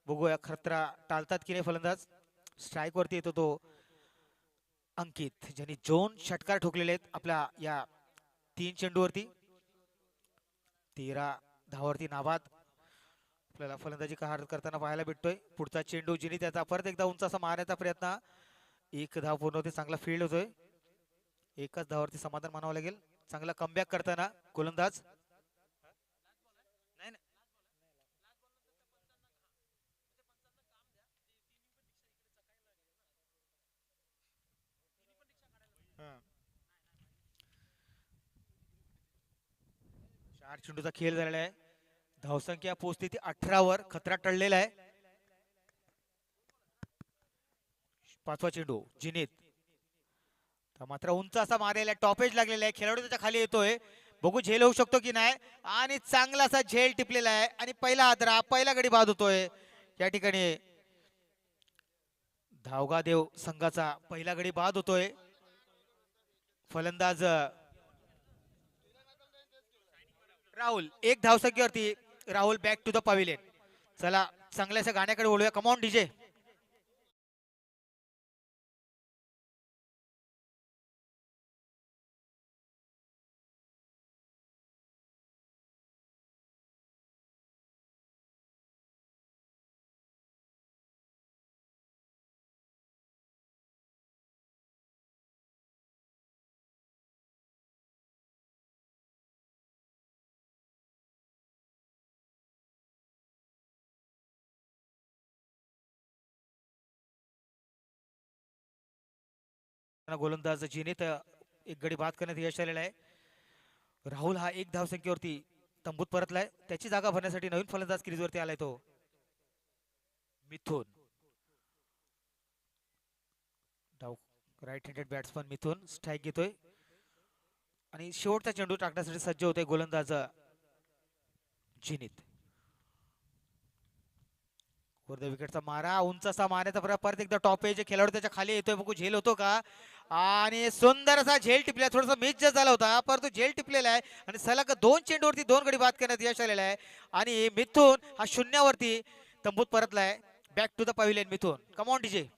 बघूया खतरा टाळतात की नाही फलंदाज. स्ट्राईक वरती येतो तो अंकित, ज्यांनी 2 षटकार ठोकलेले आहेत आपल्या या 3 चेंडूवरती. 13 धावावरती नाबाद आपल्याला फलंदाजी करताना पाहायला भेटतोय. पुढचा चेंडू जिनी त्याचा परत एकदा उंच असा मारण्याचा प्रयत्न. 1 धाव पूर्ण होते. चांगला फील्ड होतोय. 1च धावावरती समाधान मानावं लागेल. चांगला कमबॅक करताना गोलंदाज. चार चेंडूचा खेळ झालेला आहे. धावसंख्या पोहोचते ती 18वर. खतरा टळलेला आहे. 5वा चेंडू जिनीत. मात्र उंच असा मारेला, टॉपेज लागलेला आहे. खेळाडू त्याच्या खाली येतोय. बघू झेल होऊ शकतो की नाही. आणि चांगला असा झेल टिपलेला आहे आणि पहिला आदरा, पहिला गडी बाद होतोय. या ठिकाणी धावगादेव संघाचा पहिला गडी बाद होतोय. फलंदाज राहुल 1 धावसंख्येवरती. Rahul back to the pavilion. चला चांगल्याशा गाण्याकडे बोलूया. Come on DJ. गोलंदाज जिनीत 1 गडी बाद करण्यात यश आलेलं आहे. राहुल हा 1 धावसंख्येवरती तंबूत परतलाय. त्याची जागा भरण्यासाठी नवीन फलंदाज क्रीजवरती आलाय तो मिथुन. डाव राईट हँडेड बॅट्समन मिथुन स्ट्राईक घेतोय आणि शेवटचा चेंडू टाकण्यासाठी सज्ज होतोय गोलंदाज जिनीत वर विकेटचा मारा, उंच असा मारण्याचा प्रयत्न, परत एकदा टॉप एज खेळाडू त्याच्या खाली येतोय, बघू झेल होतो का. आणि सुंदर असा झेल टिपला, थोडासा मिस जस्ट झाला होता परंतु झेल टिपलेला आहे आणि सलग 2 चेंडूवरती 2 गडी बाद करण्यात यश आलेलं आहे. आणि मिथून हा शून्यावरती तंबूत परतलाय. Back to the pavilion Mithun, come on DJ.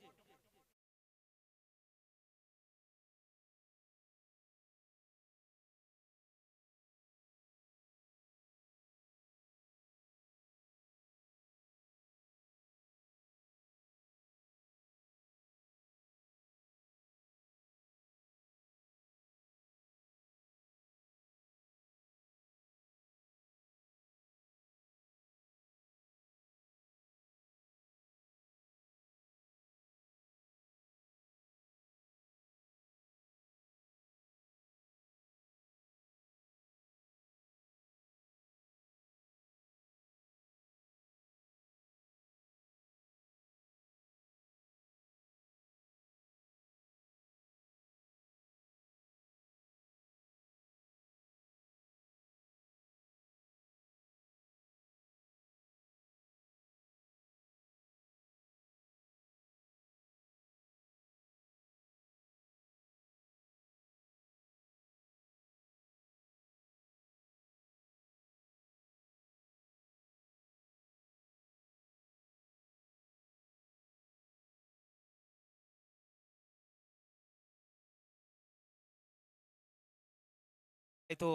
तो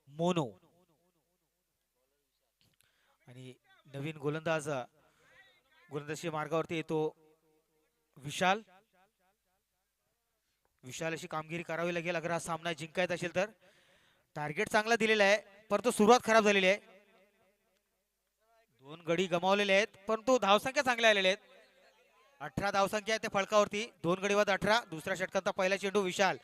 मोनो आणि नवीन गोलंदाजी मार्गावरती येतो विशाल. विशाल अशी कामगिरी करावी लागेल अगर हा सामना जिंकायचा असेल तर. टार्गेट चांगला दिलेला आहे परंतु सुरुवात खराब झालेली आहे. 2 गडी गमावलेले आहेत परंतु धावसंख्या चांगल्या आलेल्या आहेत. 18 धावसंख्या आहे त्या फलकावरती, 2 गडी बाद 18. दुसऱ्या षटकांचा पहिला चेंडू विशाल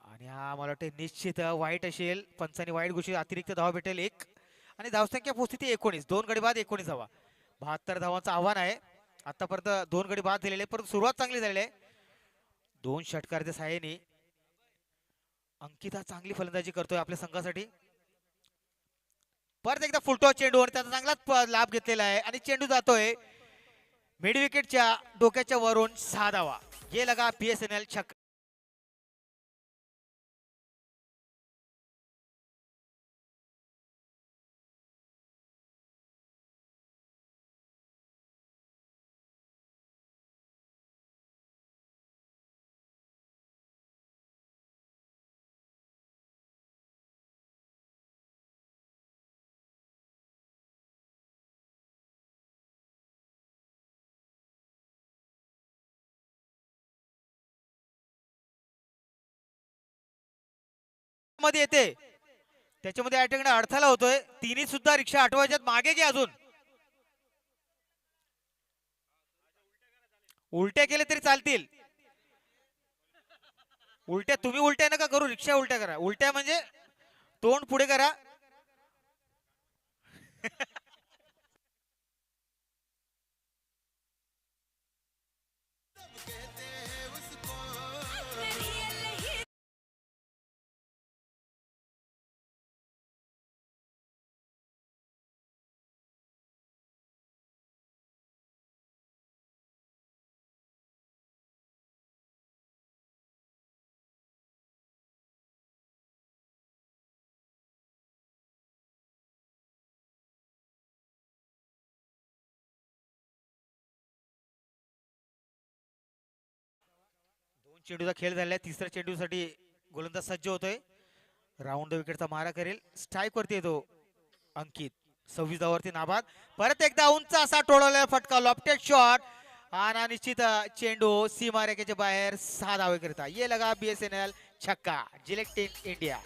आणि हा मला वाटते निश्चित वाईट असेल. पंचांनी वाईट घोषित, अतिरिक्त धावा भेटेल 1 आणि धावसंख्या पोहोचते 19. 2 गडी बाद 19 धावा, 72 धावांचं आव्हान आहे. आतापर्यंत 2 गडी बाद झालेले परंतु सुरुवात चांगली झालेली आहे. 2 षटकाराच्या सहाय्याने अंकिता चांगली फलंदाजी करतोय आपल्या संघासाठी. परत एकदा फुलटॉस चेंडू आणि त्याचा चांगलाच लाभ घेतलेला आहे आणि चेंडू जातोय मिड विकेटच्या डोक्याच्या वरून 6 धावा. ये लगा बीएसएनएल छक्का. मध्ये येते त्याच्यामध्ये अटॅक अडथळा होतोय. तिन्ही सुद्धा रिक्षा आठवायच्यात, मागे घे अजून. उलट्या केले तरी चालतील. उलट्या तुम्ही उलट्या नका करू, रिक्षा उलट्या करा. उलट्या म्हणजे तोंड पुढे करा. चेंडूचा खेळ झालेला आहे. तिसऱ्या चेंडूसाठी गोलंदाज सज्ज होतोय. राऊंड विकेटचा मारा करेल. स्ट्राईक वरती येतो अंकित. 26 धावावरती नाबाद. परत एकदा उंच असा टोळलेला फटका, लॉफ्टेड शॉट आणि निश्चित चेंडू सीमा रेखेच्या बाहेर 6 धावे करता. ये लगा बीएसएनएल छक्का. जिलेक्ट इन इंडिया.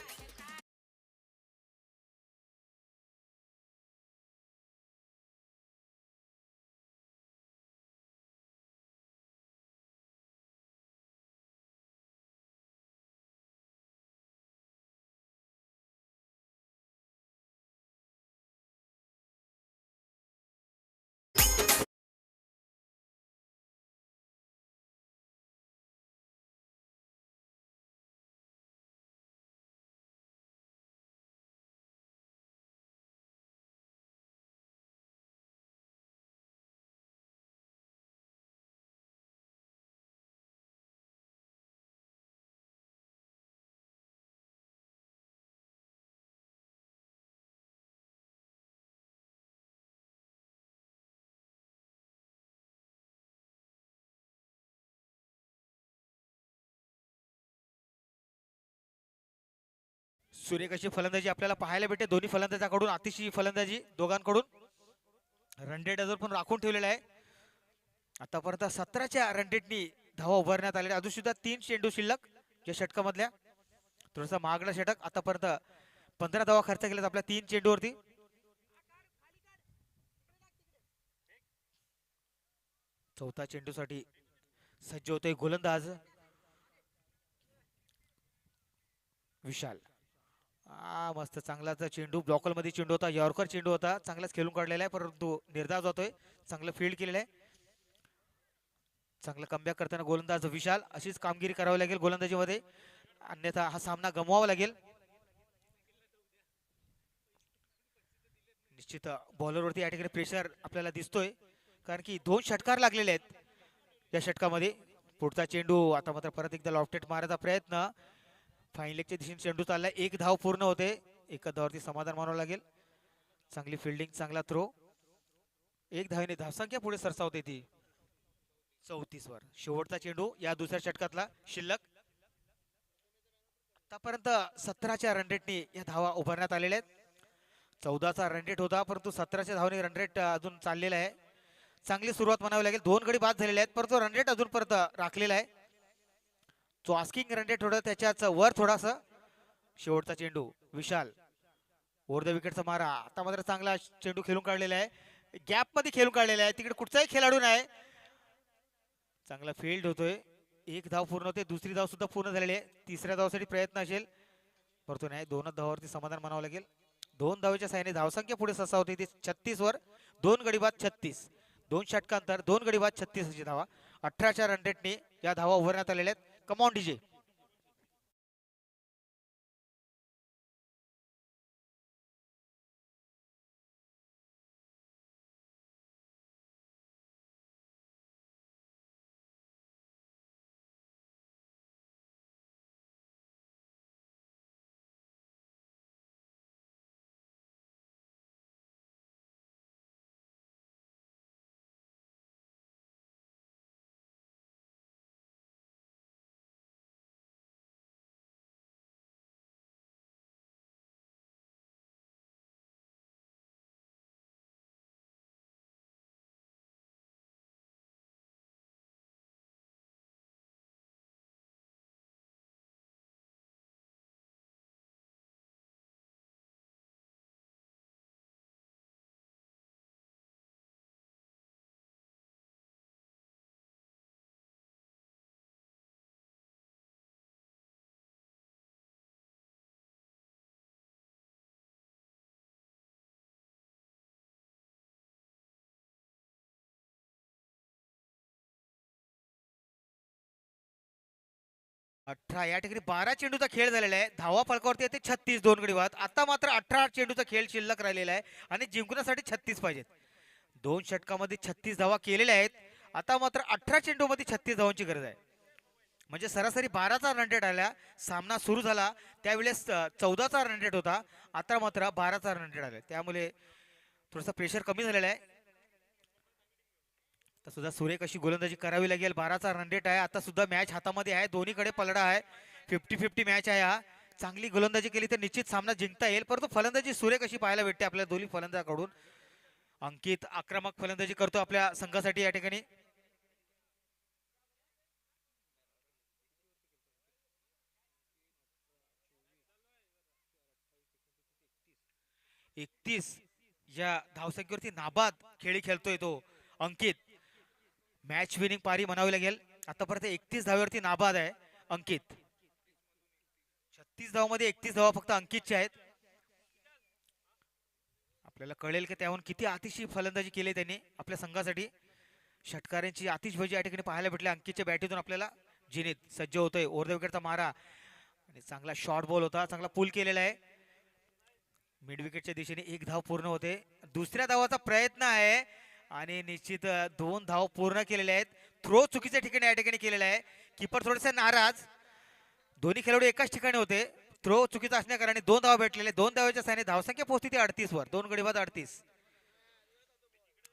सुरेख अशी फलंदाजी आपल्याला पाहायला भेटते दोन्ही फलंदाजाकडून. अतिशय फलंदाजी दोघांकडून. रन रेट अजून पण राखून ठेवलेला आहे. आतापर्यंत 17च्या रन रेटनी धावा उभारण्यात आलेल्या. अजून सुद्धा 3 चेंडू शिल्लक या षटकामधल्या. थोडासा महागडा षटक. आतापर्यंत 15 धावा खर्च केल्यात आपल्या 3 चेंडूवरती. चौथा चेंडूसाठी सज्ज होतोय गोलंदाज विशाल. मस्त चांगलाच चेंडू. ब्लॉकल मध्ये चेंडू होता. यॉर्कर चेंडू होता. चांगलाच खेळून काढलेला आहे परंतु निर्धाव जातोय. चांगलं फील्ड केलेलं आहे. चांगलं कमबॅक करताना गोलंदाज विशाल. अशीच कामगिरी करावी लागेल गोलंदाजीमध्ये अन्यथा हा सामना गमवावा लागेल. निश्चित बॉलरवरती या ठिकाणी प्रेशर आपल्याला दिसतोय कारण की 2 षटकार लागलेले आहेत या षटकामध्ये. पुढचा चेंडू आता मात्र परत एकदा लॉफ्टेड मारायचा प्रयत्न. फाईन लेगच्या दिशेने चेंडू चाललाय. 1 धाव पूर्ण होते. एका धावावरती समाधान मानावं लागेल. चांगली फिल्डिंग चांगला थ्रो. 1 धावेने धावसंख्या पुढे सरसावते ती 34 वर. शेवटचा चेंडू या दुसऱ्या षटकातला शिल्लक. आतापर्यंत 17च्या रन रेटने या धावा उभारण्यात आलेल्या आहेत. 14चा रन रेट होता परंतु 17च्या धावने रन रेट अजून चाललेला आहे. चांगली सुरुवात म्हणावी लागेल. 2 गडी बाद झालेले आहेत परंतु रन रेट अजून परत राखलेला आहे. जो आस्किंग रन रेट थोडं त्याच्याच वर थोडासा. शेवटचा चेंडू विशाल. ओव्हर द विकेटचा मारा. आता मात्र चांगला चेंडू खेळून काढलेला आहे. गॅप मध्ये खेळून काढलेला आहे. तिकडे कुठचाही खेळाडू नाही. चांगला फील्ड होतोय. 1 धाव पूर्ण होते. दुसरी धाव सुद्धा पूर्ण झालेली आहे. तिसऱ्या धावासाठी प्रयत्न असेल परंतु नाही. 2 धावावरती समाधान मानावं लागेल. 2 धावेच्या साहाय्याने धावसंख्या पुढे सरसावते ती 36 वर. 2 गडी बाद 36. 2 षटकांतर 2 गडी बाद 36 अशी धावा. 18च्या रन रेटने या धावा उभारण्यात आलेल्या आहेत. Come on DJ. अठरा या ठिकाणी 12 चेंडूचा खेळ झालेला आहे. धावा फलकावरती येते 36. 2 गडी बाद. आता मात्र 18 चेंडूचा खेळ शिल्लक राहिलेला आहे आणि जिंकण्यासाठी 36 पाहिजेत. 2 षटकामध्ये 36 धावा केलेल्या आहेत. आता मात्र 18 चेंडूमध्ये 36 धावांची गरज आहे. म्हणजे सरासरी 12चा रन रेट आला. सामना सुरू झाला त्यावेळेस 14चा रन रेट होता. आता मात्र 12चा रन रेट आला. त्यामुळे थोडासा प्रेशर कमी झालेला आहे. आता सुद्धा सुरेख अशी गोलंदाजी करावी लागेल. 12चा रन रेट आहे. आता सुद्धा मॅच हातामध्ये आहे. दोन्हीकडे पलडा आहे. 50-50 मॅच आहे. हा चांगली गोलंदाजी केली तर निश्चित सामना जिंकता येईल. परंतु फलंदाजी सुरेख अशी पाहायला भेटते आपल्या दोन्ही फलंदाजाकडून. अंकित आक्रमक फलंदाजी करतो आपल्या संघासाठी या ठिकाणी. एकतीस या धावसंख्येवरती नाबाद खेळी खेळतोय तो अंकित. मॅच विनिंग पारी म्हणावी लागेल. आतापर्यंत 31 धावेवरती नाबाद आहे अंकित. 36 धावांमध्ये 31 धावा फक्त अंकितच्या आहेत. आपल्याला कळेल की त्याहून किती अतिशय फलंदाजी केली त्यांनी आपल्या संघासाठी. षटकारांची आतिषबाजी या ठिकाणी पाहायला भेटली. अंकितच्या बॅटीतून आपल्याला. जिनीत सज्ज होतोय. ओव्हर द विकेटचा मारा आणि चांगला शॉर्ट बॉल होता. चांगला पुल केलेला आहे. मिड विकेटच्या दिशेने 1 धाव पूर्ण होते. दुसऱ्या धावाचा प्रयत्न आहे आणि निश्चित 2 धाव पूर्ण केलेले आहेत. थ्रो चुकीच्या ठिकाणी या ठिकाणी केलेला आहे. कीपर थोडेसे नाराज. दोन्ही खेळाडू एकाच ठिकाणी होते. थ्रो चुकीचा असल्या कारणाने 2 धावा भेटलेले. 2 धावाच्या साहाय्याने धावसंख्या पोहोचते ती 38 वर. 2 गडी बाद 38.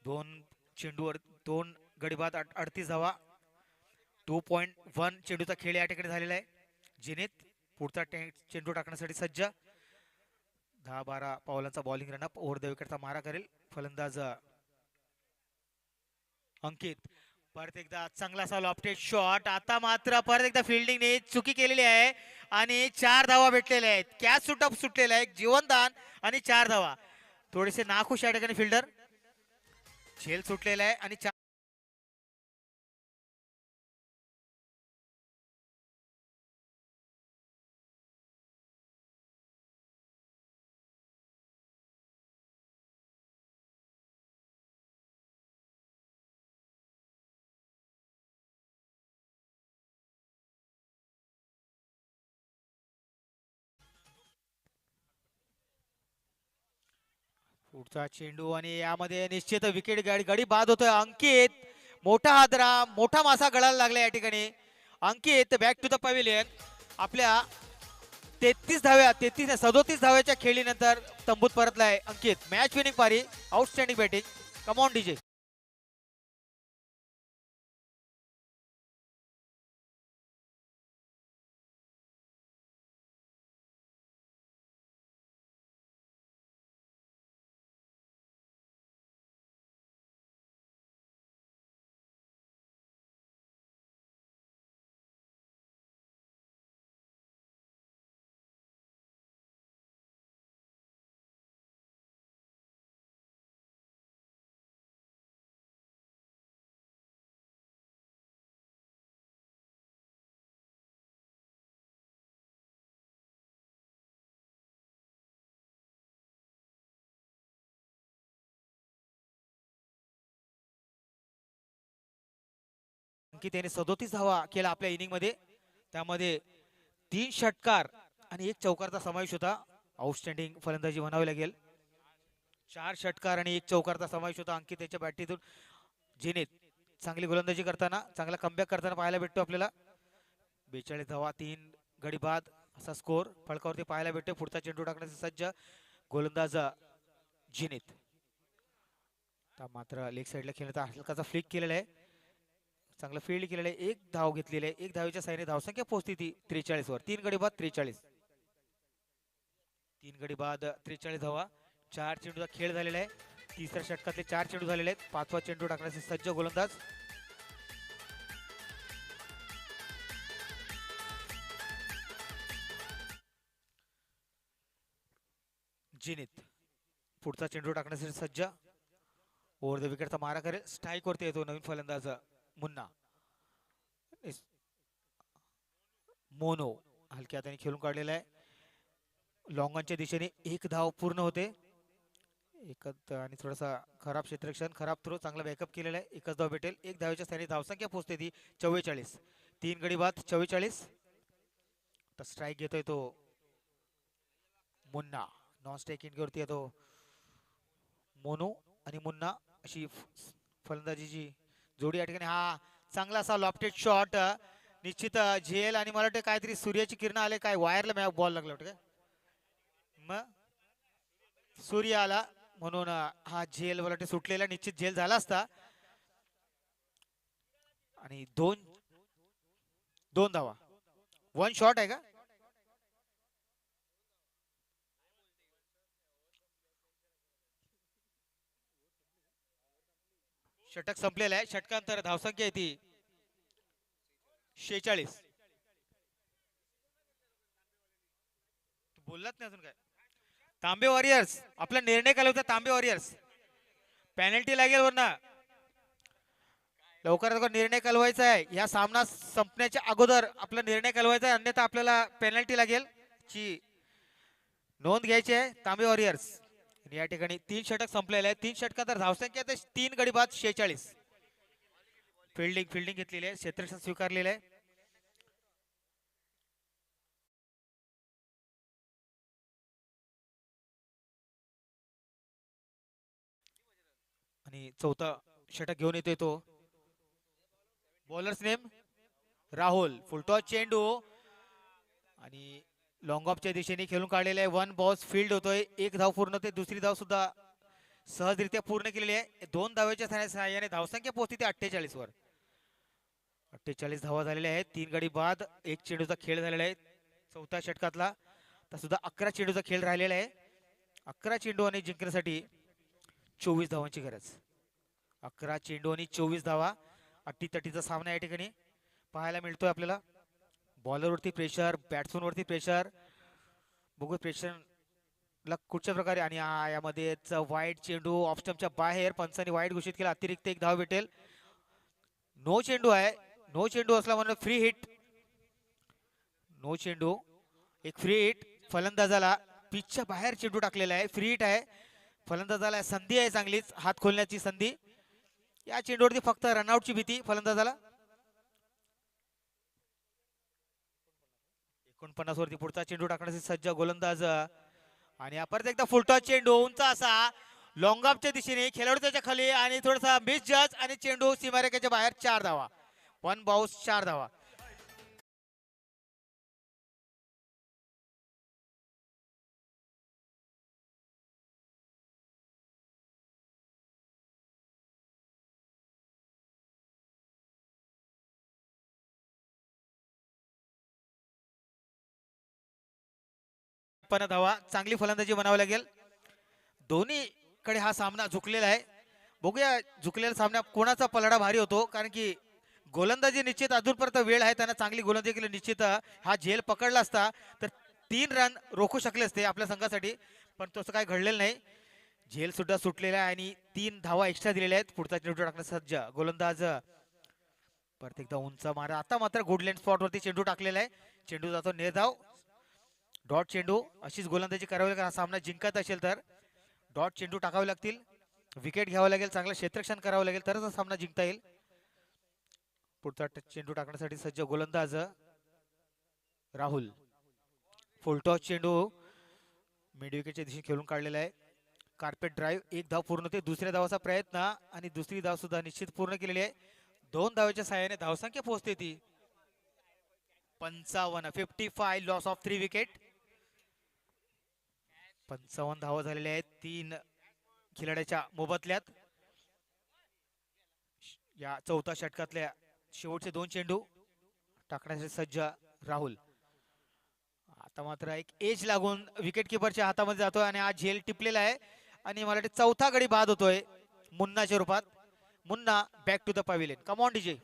2 चेंडूवर 2 गडी बाद 38 धावा. 2.1 चेंडूचा खेळ या ठिकाणी झालेला आहे. जिनीत पुढचा चेंडू टाकण्यासाठी सज्ज. 10-12 पावलांचा बॉलिंग रनअप. ओव्हर द विकेटचा मारा करेल फलंदाज अंकित. परत एकदा चांगला असा लॉफ्टेड शॉट. आता मात्र परत एकदा फिल्डिंगने चुकी केलेली आहे आणि 4 धावा भेटलेल्या आहेत. कॅच सुटअप सुटलेला आहे, जीवनदान आणि 4 धावा. थोडेसे नाखुश या ठिकाणी फिल्डर. झेल सुटलेला आहे आणि पुढचा चेंडू आणि यामध्ये निश्चित विकेट गडी बाद होतोय. अंकित मोठा हादरा, मोठा मासा गळायला लागला या ठिकाणी. Ankit back to the pavilion. आपल्या 37 धाव्याच्या खेळीनंतर तंबूत परतलाय अंकित. मॅच विनिंग पारी, outstanding batting. Come on DJ. Ankit याने 37 धावा केला आपल्या इनिंग मध्ये. त्यामध्ये 3 षटकार आणि 1 चौकारचा समावेश होता. आउटस्टँडिंग फलंदाजी म्हणावी लागेल. 4 षटकार आणि 1 चौकारचा समावेश होता अंकित याच्या बॅटीतून. जिनेत चांगली गोलंदाजी करताना, चांगला कमबॅक करताना पाहायला भेटतो आपल्याला. 42 धावा, 3 गडी बाद असा स्कोर फळकावरती पाहायला भेटतो. पुढचा चेंडू टाकण्याचे सज्ज गोलंदाज जिनेत. मात्र लेग साईडला खेळण्याचा हलकाचा फ्लिक केलेला आहे. चांगलं फील्ड केलेलं आहे. 1 धाव घेतलेली आहे. 1 धावेच्या साहाय्याने धावसंख्या पोहोचती ती 43 वर. 3 गडी बाद 43. 3 गडी बाद 43 धावा. 4 चेंडूचा खेळ झालेला आहे. तिसऱ्या षटकातले 4 चेंडू झालेले आहेत. 5वा चेंडू टाकण्याचे सज्ज गोलंदाज जिनित. पुढचा चेंडू टाकण्यासाठी सज्ज. ओव्हर द विकेटचा मारा करेल. स्ट्राईक वरती येतो नवीन फलंदाज मुन्ना. मोनो हलक्या हाताने खेळून काढलेला आहे. लॉंगॉनच्या दिशेने 1 धाव पूर्ण होते. एकच आणि थोडासा खराब क्षेत्ररक्षण, खराब थ्रो, चांगला बॅकअप केलेला आहे. 1च धाव भेटेल. 1 धावेच्या स्थानी धावसंख्या पोहोचते ती 44. 3 गडी बाद 44. तर स्ट्राईक घेतोय तो मुन्ना. नॉन स्ट्राईक वरती येतो मोनू आणि मुन्ना अशी फलंदाजीची जोडी या ठिकाणी. हा चांगला असा लॉफ्टेड शॉट. निश्चित झेल आणि मला वाटतं काहीतरी सूर्याची किरण आले, काय वायरला बॉल लागला वाटतं काय, मग सूर्य आला म्हणून हा झेल मला वाटतं सुटलेला. निश्चित झेल झाला असता. आणि 2 धावा. 1 शॉट आहे का? षटक संपलेलं आहे. षटकांतर धावसंख्या आहे ती 46. बोललात नाही अजून काय. तांबे वॉरियर्स आपला निर्णय काल होता. तांबे वॉरियर्स पेनल्टी लागेल वरना. लवकरात लवकर निर्णय कळवायचा आहे. या सामना संपण्याच्या अगोदर आपला निर्णय कळवायचा आहे, अन्यथा आपल्याला पेनल्टी लागेल ची नोंद घ्यायची आहे. तांबे वॉरियर्स या ठिकाणी 3 षटक संपलेले आहे. 3 षटकांतर धावसंख्या 3 गडी बाद 46. फिल्डिंग घेतलेली आहे. क्षेत्ररक्षण स्वीकारलेलं आहे. आणि चौथा षटक घेऊन येतोय तो बॉलर्स नेम राहुल. फुलटॉस चेंडू आणि लॉंग ऑफच्या दिशेने खेळून काढलेला आहे. 1 बॉल्स फील्ड होतोय. 1 धाव पूर्ण होते. दुसरी धाव सुद्धा सहजरित्या पूर्ण केलेली आहे. 2 धावेच्या सहाय्याने धावसंख्या पोहोचते 48 वर. 48 धावा झालेल्या आहेत. 3 गडी बाद 1 चेंडूचा खेळ झालेला आहे चौथ्या षटकातला. तर सुद्धा 11 चेंडूचा खेळ राहिलेला आहे. 11 चेंडू आणि जिंकण्यासाठी 24 धावांची गरज. 11 चेंडू आणि 24 धावा. अट्टीतटीचा सामना या ठिकाणी पाहायला मिळतोय आपल्याला. बॉलरवरती प्रेशर, बॅट्समनवरती प्रेशर. बघू प्रेशरला कुठच्या प्रकारे. आणि यामध्ये वाईट चेंडू ऑफ स्टंपच्या बाहेर. पंचांनी वाईट घोषित केला. अतिरिक्त एक धाव भेटेल. नो चेंडू आहे. नो चेंडू असला म्हणून फ्री हिट. नो चेंडू, एक फ्री हिट. फलंदाजाला पिचच्या बाहेर चेंडू टाकलेला आहे. फ्री हिट आहे. फलंदाजाला संधी आहे चांगलीच हात खोलण्याची संधी. या चेंडूवरती फक्त रनआउटची भीती फलंदाजाला. 49 वरती पुढचा चेंडू टाकण्यासाठी सज्ज गोलंदाज. आणि परत एकदा फुलटॉस चेंडू उंच असा लॉंग ऑफच्या दिशेने, खेळाडू त्याच्या खाली आणि थोडासा मिस जज आणि चेंडू सीमारेखेच्या बाहेर. 4 धावा. 1 बाउन्स, 4 धावा. धावा. चांगली फलंदाजी बनावी लागेल. दोन्हीकडे हा सामना झुकलेला आहे. बघूया झुकलेल्या सामन्यात कोणाचा पलडा भारी होतो. कारण की गोलंदाजी निश्चित अजूनपर्यंत वेळ आहे. त्यांना चांगली गोलंदाजी केली निश्चित हा झेल पकडला असता तर 3 रन रोखू शकले असते आपल्या संघासाठी. पण तसं काय घडलेलं नाही. झेल सुद्धा सुटलेला आहे आणि 3 धावा एक्स्ट्रा दिलेल्या आहेत. पुढचा चेंडू टाकण्यास सज्ज गोलंदाज. परत एकदा उंच मारा. आता मात्र गुड लेंथ स्पॉट वरती चेंडू टाकलेला आहे. चेंडू जातो निर्धाव. डॉट चेंडू. अशीच गोलंदाजी करावी लागेल. हा सामना जिंकत असेल तर डॉट चेंडू टाकावे लागतील. विकेट घ्यावं लागेल. चांगलं क्षेत्ररक्षण करावं लागेल तरच हा सामना जिंकता येईल. पुढचा चेंडू टाकण्यासाठी सज्ज गोलंदाज राहुल. फुलटॉस चेंडू मिड विकेटच्या दिशेने खेळून काढलेला आहे. Carpet drive. 1 धाव पूर्ण होते. दुसऱ्या धावाचा प्रयत्न आणि दुसरी धाव सुद्धा निश्चित पूर्ण केलेली आहे. 2 धावाच्या सहाय्याने धावसंख्या पोहोचते ती 55. 55 लॉस ऑफ 3 विकेट. 55 धावा झालेल्या आहेत 3 खिलाड्याच्या मोबदल्यात. या चौथ्या षटकातल्या शेवटचे 2 चेंडू टाकण्यासाठी सज्ज राहुल. आता मात्र एक एज लागून विकेट किपरच्या हातामध्ये जातोय आणि हा झेल टिपलेला आहे. आणि मला वाटतं चौथा गडी बाद होतोय मुन्नाच्या रूपात. Munna back to the pavilion. Come on DJ.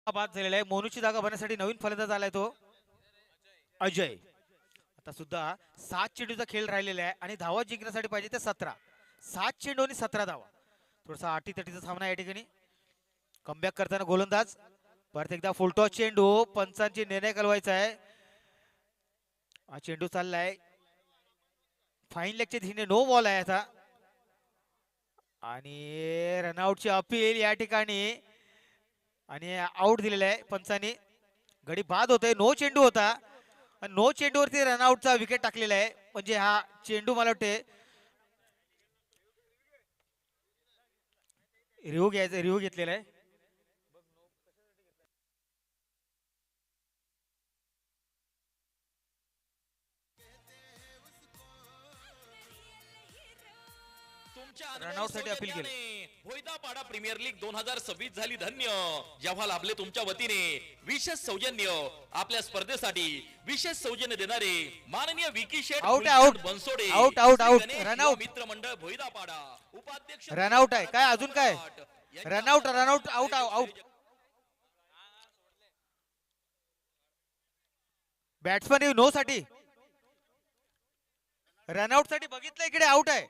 बाद झालेला आहे. मोनूची जागा भरण्यासाठी नवीन फलंदाज आलाय तो अजय. आता सुद्धा 7 चेंडूचा खेळ राहिलेला आहे आणि धावा जिंकण्यासाठी पाहिजे ते 17. 7 चेंडू आणि 17 धावा. थोडासा अटीतटीचा सामना या ठिकाणी. कमबॅक करताना गोलंदाज. परत एकदा फुलटॉस चेंडू. पंचांची निर्णय कळवायचा आहे. हा चेंडू चाललाय फाईन लेगच्या दिशेने. नो बॉल आहे आता. आणि रनआउटची अपील या ठिकाणी आणि आउट दिलेला आहे पंचांनी. गडी बाद होतोय. नो चेंडू होता. नो चेंडूवरती रनआउटचा विकेट टाकलेला आहे. म्हणजे हा चेंडू मला वाटते रिव्ह्यू घेतलेला आहे. रनआउट साठी अपील केले. भोईदापाडा प्रीमियर लीग 2026 झाली धन्य. जेव्हा लाभले तुमच्या वतीने विशेष सौजन्य. आपल्या स्पर्धेसाठी विशेष सौजन्य देणारे माननीय विकी शेठ बनसोडे. Out run out. मित्रमंडळ भोईदापाडा उपाध्यक्ष. रनआउट आहे काय अजून काय. Run out out. बॅट्समन नो साठी. रनआउट साठी बघितलं इकडे आउट आहे.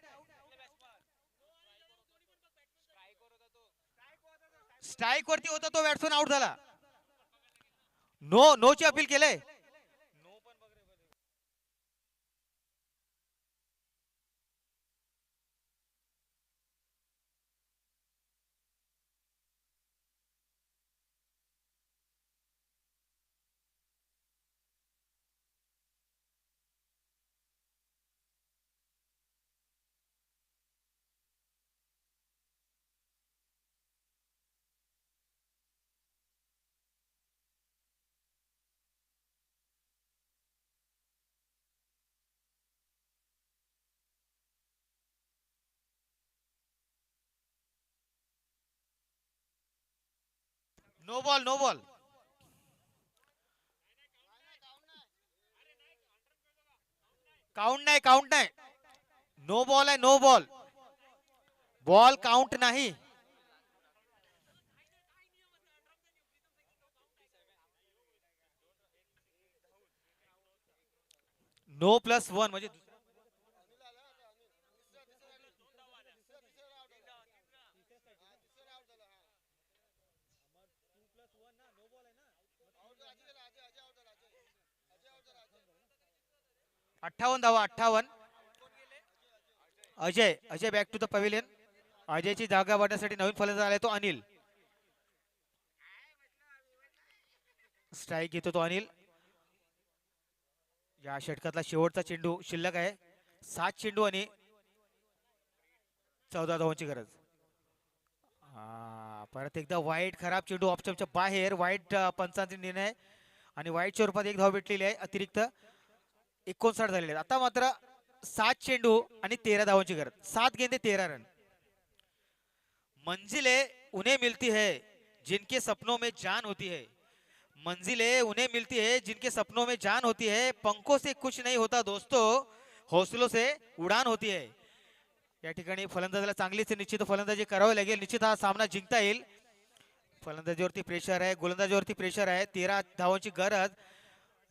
स्ट्राईक वरती होता तो बॅट्समन आउट झाला. नो नो ची अपील केलंय. No ball no ball. Count नाही. नो बॉल आहे नो बॉल. बॉल काउंट नाही. नो +1 म्हणजे 58 धावा 58. Ajay back to the pavilion. अजयची जागा वाटण्यासाठी नवीन फलंदाज आलाय तो अनिल. स्ट्राईक घेतो तो अनिल. या षटकातला शेवटचा चेंडू शिल्लक आहे. 7 चेंडू आणि 14 धावांची गरज. परत एकदा वाईट खराब चेंडू ऑप्शनच्या बाहेर. वाईट पंचांचा निर्णय आणि वाईटच्या रूपात एक धाव भेटलेली आहे. अतिरिक्त 59 झालेले आहेत. आता मात्र 7 चेंडू आणि 13 धावांची गरज. 7 गेंदे 13 रन. मंजिलें उन्हें मिलती है जिनके सपनों में जान होती है. मंजिलें उन्हें मिलती है जिनके सपनों में जान होती है. पंखों से कुछ नहीं होता दोस्तों, हौसलों से उडान होती है. या ठिकाणी फलंदाजाला चांगलीच निश्चित फलंदाजी करावी लागेल. निश्चित हा सामना जिंकता येईल. फलंदाजीवरती प्रेशर आहे, गोलंदाजीवरती प्रेशर आहे. 13 धावांची गरज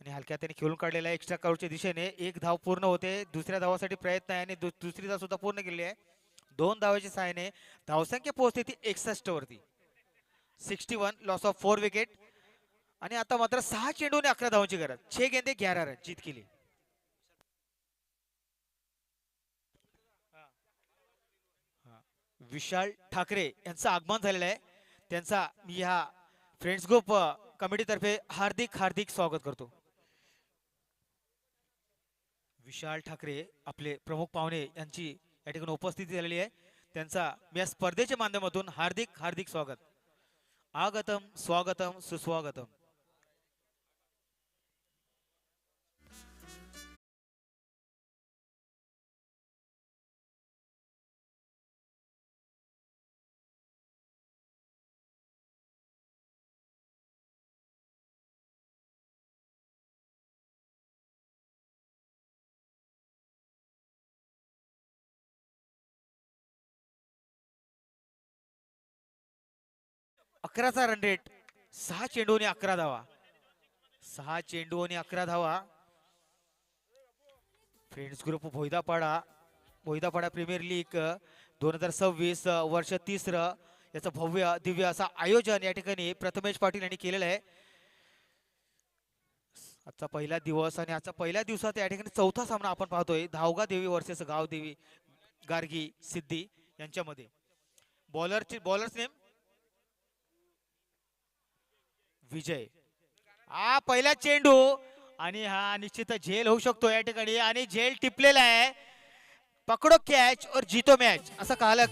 आणि हलक्या त्याने खेळून काढलेला आहे एक्स्ट्रा कव्हरच्या दिशेने. एक धाव पूर्ण होते. दुसऱ्या धावासाठी प्रयत्न आहे आणि दुसरी धाव सुद्धा पूर्ण केली आहे. 2 धावाच्या सहाय्याने धावसंख्या पोहोचते ती 61 वरती. 61 लॉस ऑफ 4 विकेट. आणि आता मात्र 6 चेंडू आणि 11 धावांची गरज. 6 गेंदे 11 रन जीत केली. विशाल ठाकरे यांचं आगमन झालेलं आहे. त्यांचा मी ह्या फ्रेंड्स ग्रुप कमिटीतर्फे हार्दिक हार्दिक स्वागत करतो. विशाल ठाकरे आपले प्रमुख पाहुणे यांची या ठिकाणी उपस्थिती झालेली आहे. त्यांचा मी या स्पर्धेच्या माध्यमातून हार्दिक हार्दिक स्वागत. आगतम स्वागतम सुस्वागतम. अकराचा रन रेट. 6 चेंडू आणि 11 धावा. 6 चेंडू आणि 11 धावा. फ्रेंड्स ग्रुप भोईदापाडा प्रीमियर लीग 2026 वर्ष 3रं याचं भव्य दिव्य असं आयोजन या ठिकाणी प्रथमेश पाटील यांनी केलेलं आहे. आजचा पहिला दिवस आणि आजचा पहिल्या दिवसात या ठिकाणी चौथा सामना आपण पाहतोय. धावगा देवी वर्सेस गावदेवी गार्गी सिद्धी यांच्यामध्ये. बॉलर्स नेम विजय. हा पहिला चेंडू आणि हा निश्चित झेल होऊ शकतो या ठिकाणी आणि झेल टिपलेला आहे. पकडो कॅच और जीतो मॅच असं कहलं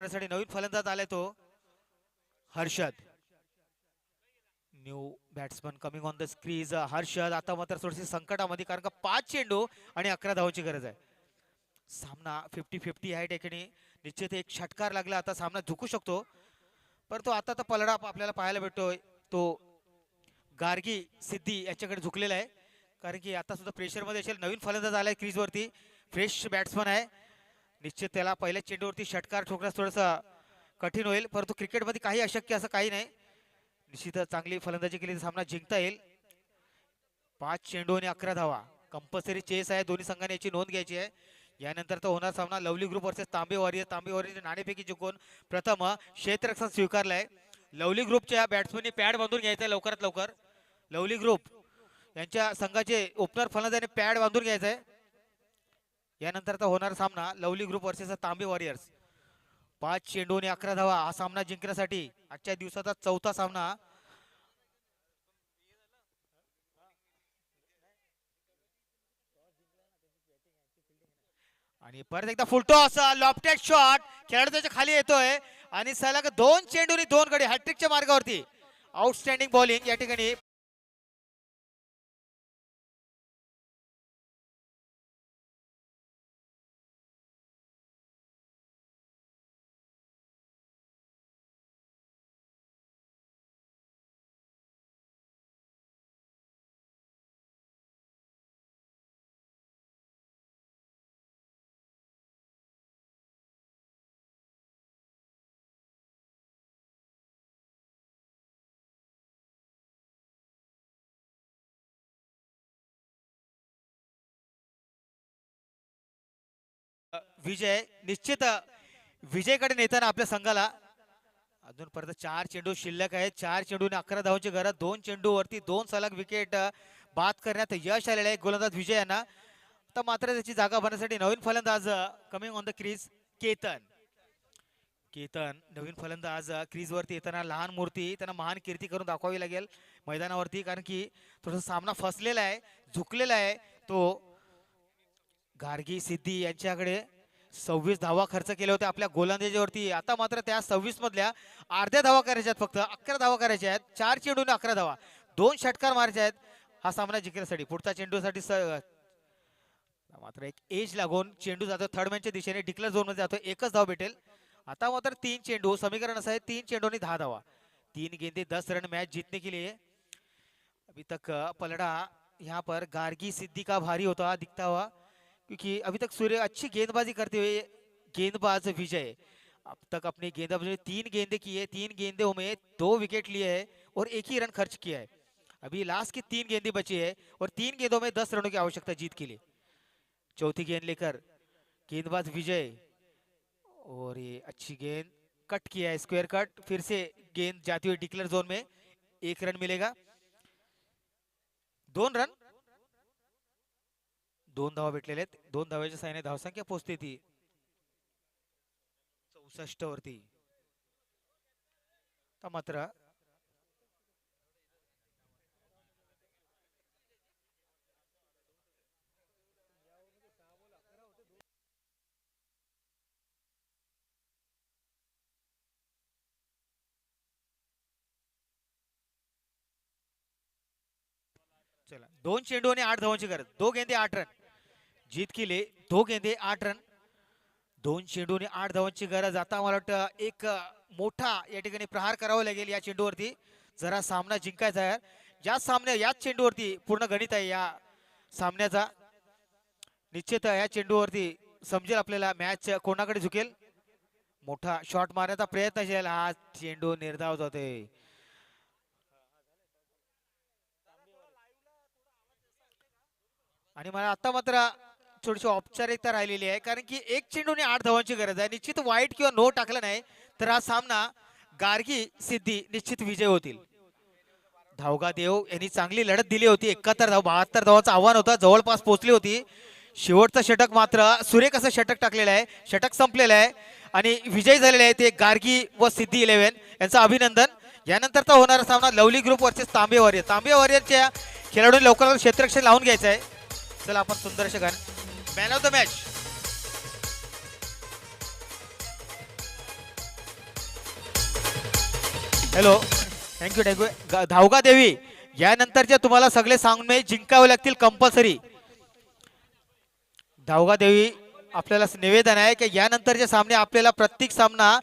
साठी नवीन फलंदाज आलाय तो Harshad. New batsman coming on the squeeze. Harshad आता मात्र थोडीशी संकटामध्ये, कारण का 5 चेंडू आणि 11 धावांची गरज आहे. सामना 50-50 आहे ठिकाणी. निश्चित एक षटकार लागला, आता सामना झुकू शकतो, परंतु आता तर पलडा आपल्याला पाहायला भेटतोय तो गार्गी सिद्धी याच्याकडे झुकलेला आहे, कारण की आता सुद्धा प्रेशरमध्ये असेल. नवीन फलंदाज आलाय क्रीजवरती, फ्रेश बॅट्समन आहे. निश्चित त्याला पहिल्या चेंडूवरती षटकार ठोकण्यास थोडंसं कठीण होईल, परंतु क्रिकेटमध्ये काही अशक्य असं काही नाही. निश्चितच चांगली फलंदाजी केली तर सामना जिंकता येईल. 5 चेंडू आणि 11 धावा कंपल्सरी चेस आहे. दोन्ही संघाने याची नोंद घ्यायची आहे. यानंतर तो होणार सामना लवली ग्रुप वर्सेस तांबे वॉरियर. तांबे वॉरियर नाणेफेकी जिंकून प्रथम क्षेत्ररक्षण स्वीकारलाय. लवली ग्रुपच्या बॅट्समननी पॅड बांधून घ्यायचा आहे लवकरात लवकर. लवली ग्रुप यांच्या संघाचे ओपनर फलंदाजाने पॅड बांधून घ्यायचा आहे. यानंतर होणार सामना लवली ग्रुप वर्सेस तांबे वॉरियर्स. 5 चेंडू आणि 11 धावा हा सामना जिंकण्यासाठी आजच्या दिवसाचा चौथा सामना. आणि परत एकदा फुलटॉस, लॉफ्टेड शॉट, खेळाडू त्याच्या खाली येतोय आणि सलग 2 चेंडू आणि 2 गडी हॅट्रिकच्या मार्गावरती. आउटस्टँडिंग बॉलिंग या ठिकाणी. विजय निश्चित विजयकडे नेताना आपल्या संघाला. अजून परत 4 चेंडू शिल्लक आहेत. 4 चेंडू आणि 11 धावांची गरज. 2 चेंडू वरती 2 सलग विकेट बाद करण्यात यश आलेले आहे गोलंदाज विजय यांना. तर मात्र त्याची जागा भरण्यासाठी नवीन फलंदाज coming on the crease Ketan. Ketan नवीन फलंदाज क्रीज वरती येताना लहान मूर्ती, त्यांना महान कीर्ती करून दाखवावी लागेल मैदानावरती, कारण की थोडासा सामना फसलेला आहे, झुकलेला आहे. तो गार्गी सिद्धी यांच्याकडे 26 धावा खर्च केले होते आपल्या गोलंदाजीवरती. आता मात्र त्या 26 मधल्या अर्ध्या धावा करायच्या आहेत, फक्त 11 धावा करायच्या आहेत. 4 चेंडू 11 धावा, 2 षटकार मारायचे आहेत हा सामना जिंकण्यासाठी. पुढच्या चेंडूसाठी मात्र एक एज लागून चेंडू जातो थर्ड मॅनच्या दिशेने, डिक्लेअर झोन मध्ये जातो. 1च धाव भेटेल. आता मात्र 3 चेंडू, समीकरण असं आहे 3 चेंडू आणि 10 धावा, 3 गेंदे 10 रन मैच जीतने के लिए. अभी तक पलड़ा यहाँ पर गार्गी सिद्धी का भारी होता दिखता हुआ, क्योंकि अभी तक सूर्य अच्छी गेंदबाजी करते हुए गेंदबाज विजय अब तक अपनी गेंदबाजी 3 गेंदे की है, 3 गेंदों में 2 विकेट लिए है और 1 ही रन खर्च किया है. अभी लास्ट की 3 गेंदें बची है और 3 गेंदों में 10 रनों की आवश्यकता जीत के लिए. चौथी गेंद लेकर गेंदबाज विजय, और ये अच्छी गेंद कट किया है, स्क्वायर कट. फिर से गेंद जाती हुई डिक्लेयर जोन में, 1 रन मिलेगा. 2 रन, 2 धावा भेटलेले आहेत. 2 धावाच्या साहाय्याने धावसंख्या पोहोचते ती 64 वरती. मात्र चला 2 चेंडू आणि 8 धावांची गरज. 2 गेंदे 8 रन जीत केले. 2 गेंदे 8 रन, 2 चेंडू आणि 8 धावांची गरज. आता मला वाटतं एक मोठा या ठिकाणी प्रहार करावा लागेल या चेंडूवरती, जरा सामना जिंकायचा आहे. याच चेंडूवरती पूर्ण गणित आहे या सामन्याचा. निश्चित या चेंडूवरती समजेल आपल्याला मॅच कोणाकडे झुकेल. मोठा शॉट मारण्याचा प्रयत्न असेल, हा चेंडू निर्धाव जातोय. आणि मला आता मात्र थोडीशी औपचारिकता राहिलेली आहे, कारण की 1 चेंडू आणि 8 धावांची गरज आहे. निश्चित वाईट किंवा नो टाकलं नाही तर हा सामना गार्गी सिद्धी निश्चित विजय होतील. धावगा देव यांनी चांगली लढत दिली होती. 71 धाव 72 धावांचं आव्हान होतं, जवळपास पोहोचली होती. शेवटचं षटक मात्र सुरेख असं षटक टाकलेलं आहे. षटक संपलेलं आहे आणि विजयी झालेले आहे ते गार्गी व सिद्धी 11 यांचं अभिनंदन. यानंतरचा होणारा सामना लवली ग्रुप वर्सेस तांबे वॉरियर. तांबे वॉरियरच्या खेळाडूंनी लवकरात क्षेत्ररक्षण लावून घ्यायचं आहे. चला आपण सुंदर असे गाणं man of the match. Hello, thank you. धावका देवी, यानंतरचे तुम्हाला सगळे सामने जिंकावे लागतील कंपल्सरी. धावका देवी, आपल्याला निवेदन आहे की यानंतरचे सामने आपल्याला प्रत्येक सामना